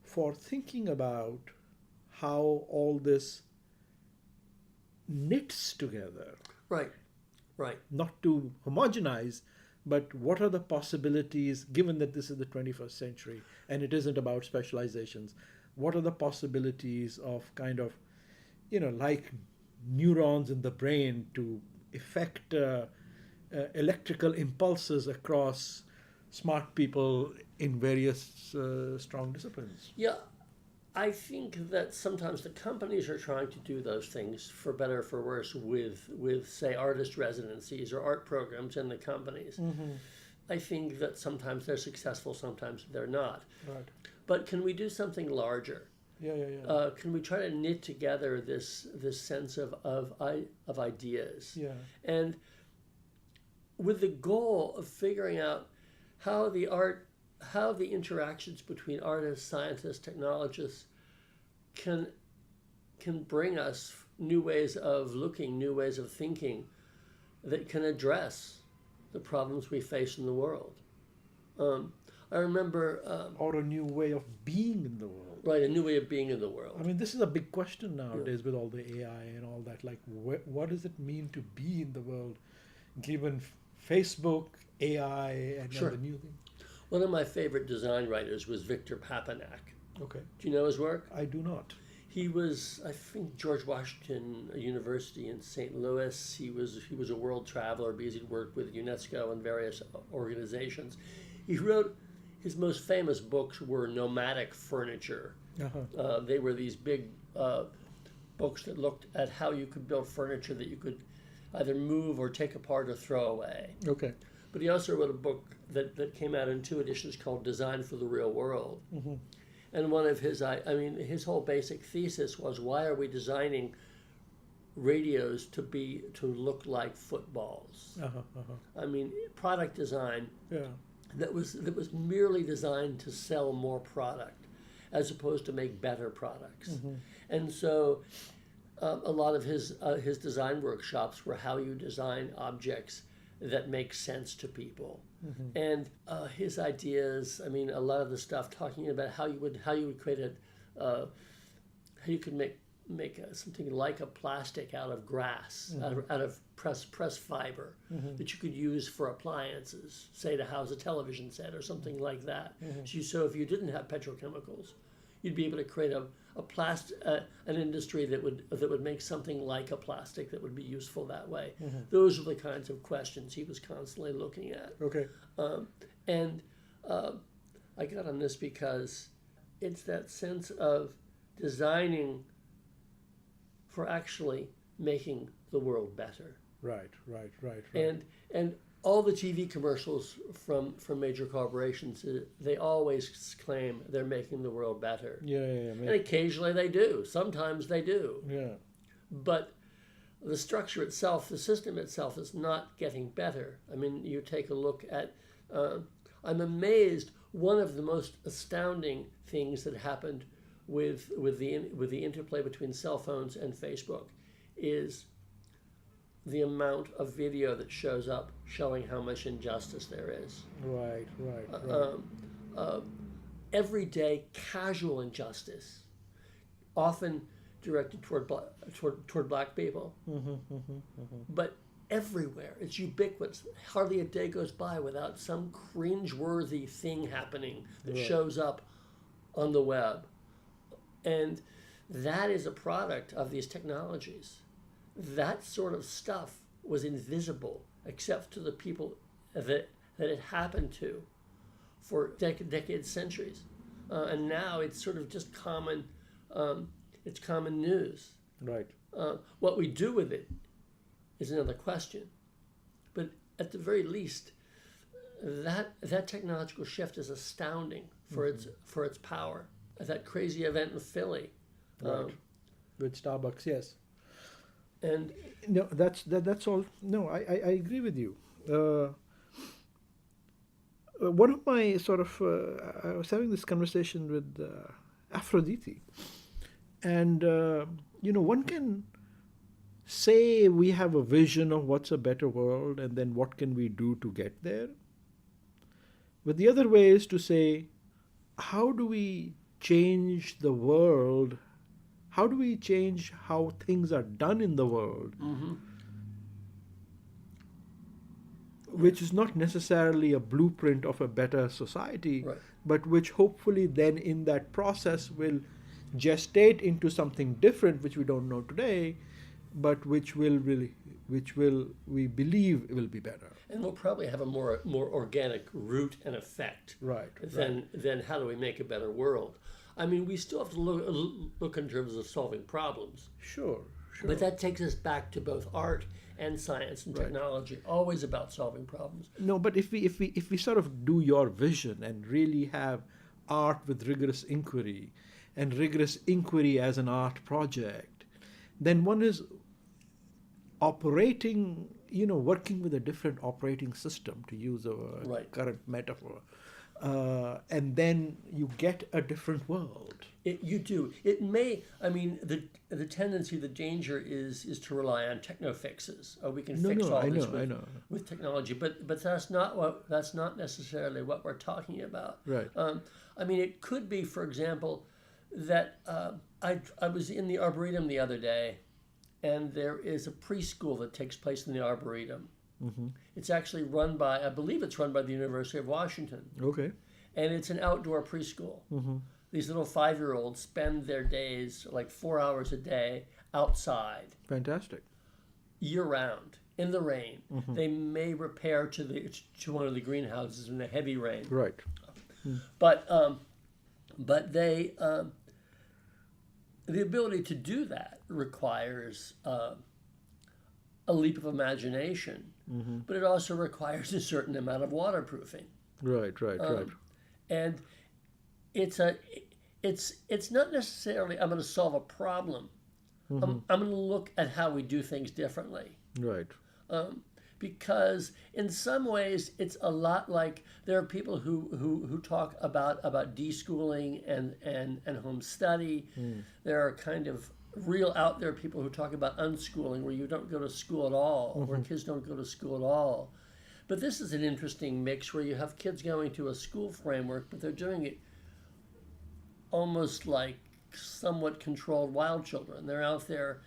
for thinking about how all this knits together. Right. Not to homogenize, but what are the possibilities, given that this is the 21st century and it isn't about specializations, what are the possibilities of kind of, like neurons in the brain to affect electrical impulses across smart people in various strong disciplines? Yeah. I think that sometimes the companies are trying to do those things for better or for worse with say, artist residencies or art programs in the companies. Mm-hmm. I think that sometimes they're successful, sometimes they're not. Right. But can we do something larger? Yeah. Can we try to knit together this sense of ideas? Yeah. And with the goal of figuring out how the interactions between artists, scientists, technologists can bring us new ways of looking, new ways of thinking that can address the problems we face in the world. I remember... or a new way of being in the world. Right, a new way of being in the world. I mean, this is a big question nowadays with all the AI and all that. Like, what does it mean to be in the world, given Facebook, AI, and Sure. the new thing? One of my favorite design writers was Victor Papanak. Okay. Do you know his work? I do not. He was, I think, George Washington University in St. Louis. He was a world traveler because he'd worked with UNESCO and various organizations. He wrote, his most famous books were Nomadic Furniture. They were these big books that looked at how you could build furniture that you could either move or take apart or throw away. Okay. But he also wrote a book that came out in 2 editions called Design for the Real World. Mm-hmm. And one of his, his whole basic thesis was, why are we designing radios to look like footballs? I mean, product design that was merely designed to sell more product, as opposed to make better products. Mm-hmm. And so, a lot of his design workshops were how you design objects that make sense to people. Mm-hmm. And his ideas, I mean, a lot of the stuff talking about how you would create how you could make something like a plastic out of grass, mm-hmm. out of press fiber, mm-hmm. that you could use for appliances, say to house a television set or something like that. Mm-hmm. So if you didn't have petrochemicals, you'd be able to create an industry that would make something like a plastic that would be useful that way. Mm-hmm. Those are the kinds of questions he was constantly looking at. Okay. I got on this because it's that sense of designing for actually making the world better. Right. And all the TV commercials from major corporations, they always claim they're making the world better. Yeah. And occasionally they do. Sometimes they do. Yeah. But the structure itself, the system itself, is not getting better. I mean, you take a look at. I'm amazed. One of the most astounding things that happened with the interplay between cell phones and Facebook is the amount of video that shows up showing how much injustice there is. Right. Everyday casual injustice, often directed toward black people, but everywhere. It's ubiquitous. Hardly a day goes by without some cringe-worthy thing happening that shows up on the web. And that is a product of these technologies. That sort of stuff was invisible except to the people that it happened to for decades, centuries. And now it's sort of just common, it's common news. Right. What we do with it is another question. But at the very least, that technological shift is astounding for its power. That crazy event in Philly. Right. With Starbucks, yes. And no, that's all. No, I agree with you. One of my I was having this conversation with Aphrodite, and one can say we have a vision of what's a better world, and then what can we do to get there. But the other way is to say, how do we change the world? How do we change how things are done in the world? Mm-hmm. Which is not necessarily a blueprint of a better society, right, but which hopefully then in that process will gestate into something different, which we don't know today, but which we believe will be better. And we'll probably have a more organic root and effect, right, than how do we make a better world. I mean, we still have to look in terms of solving problems. Sure. But that takes us back to both art and science and technology, always about solving problems. No, but if we sort of do your vision and really have art with rigorous inquiry, and rigorous inquiry as an art project, then one is operating, working with a different operating system, to use a current metaphor. And then you get a different world. You do. It may. I mean, the tendency, the danger is to rely on techno fixes. We can fix all this with technology, but that's not necessarily what we're talking about. Right. I mean, it could be, for example, that I was in the Arboretum the other day, and there is a preschool that takes place in the Arboretum, It's actually run by, I believe it's run by the University of Washington. Okay. And it's an outdoor preschool. These little 5-year-olds spend their days, like 4 hours a day, outside, Fantastic. year round, in the rain. They may repair to one of the greenhouses in the heavy rain. Right. But they the ability to do that requires a leap of imagination, but it also requires a certain amount of waterproofing. Right. And it's not necessarily I'm going to solve a problem. I'm going to look at how we do things differently. Right. Because in some ways it's a lot like there are people who talk about deschooling and home study. There are kind of real out there people who talk about unschooling, where you don't go to school at all, where kids don't go to school at all. But this is an interesting mix where you have kids going to a school framework, but they're doing it almost like somewhat controlled wild children. They're out there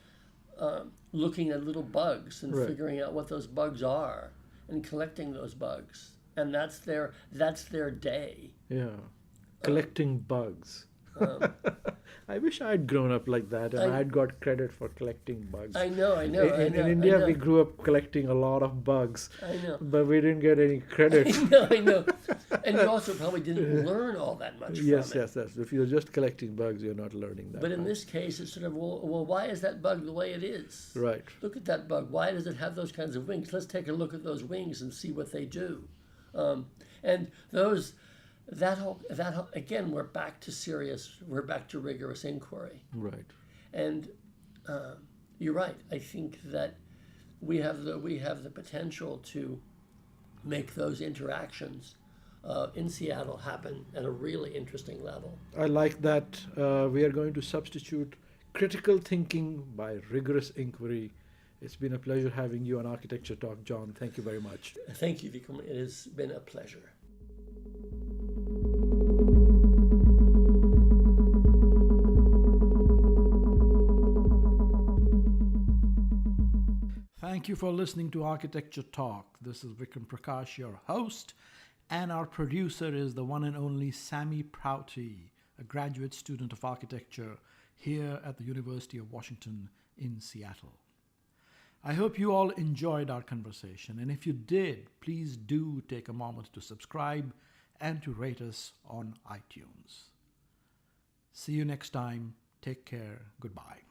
looking at little bugs and figuring out what those bugs are and collecting those bugs, and that's their day. Yeah. Collecting bugs. I wish I'd grown up like that and I'd got credit for collecting bugs. I know. In India, we grew up collecting a lot of bugs. I know. But we didn't get any credit. I know. And you also probably didn't learn all that much from it. Yes. If you're just collecting bugs, you're not learning that. But in this case, it's sort of, well, why is that bug the way it is? Right. Look at that bug. Why does it have those kinds of wings? Let's take a look at those wings and see what they do. And that whole again, we're back to rigorous inquiry. Right. And you're right. I think that we have the potential to make those interactions in Seattle happen at a really interesting level. I like that we are going to substitute critical thinking by rigorous inquiry. It's been a pleasure having you on Architecture Talk, John. Thank you very much. Thank you, Vikram. It has been a pleasure. Thank you for listening to Architecture Talk. This is Vikram Prakash, your host, and our producer is the one and only Sammy Prouty, a graduate student of architecture here at the University of Washington in Seattle. I hope you all enjoyed our conversation, and if you did, please do take a moment to subscribe and to rate us on iTunes. See you next time. Take care. Goodbye.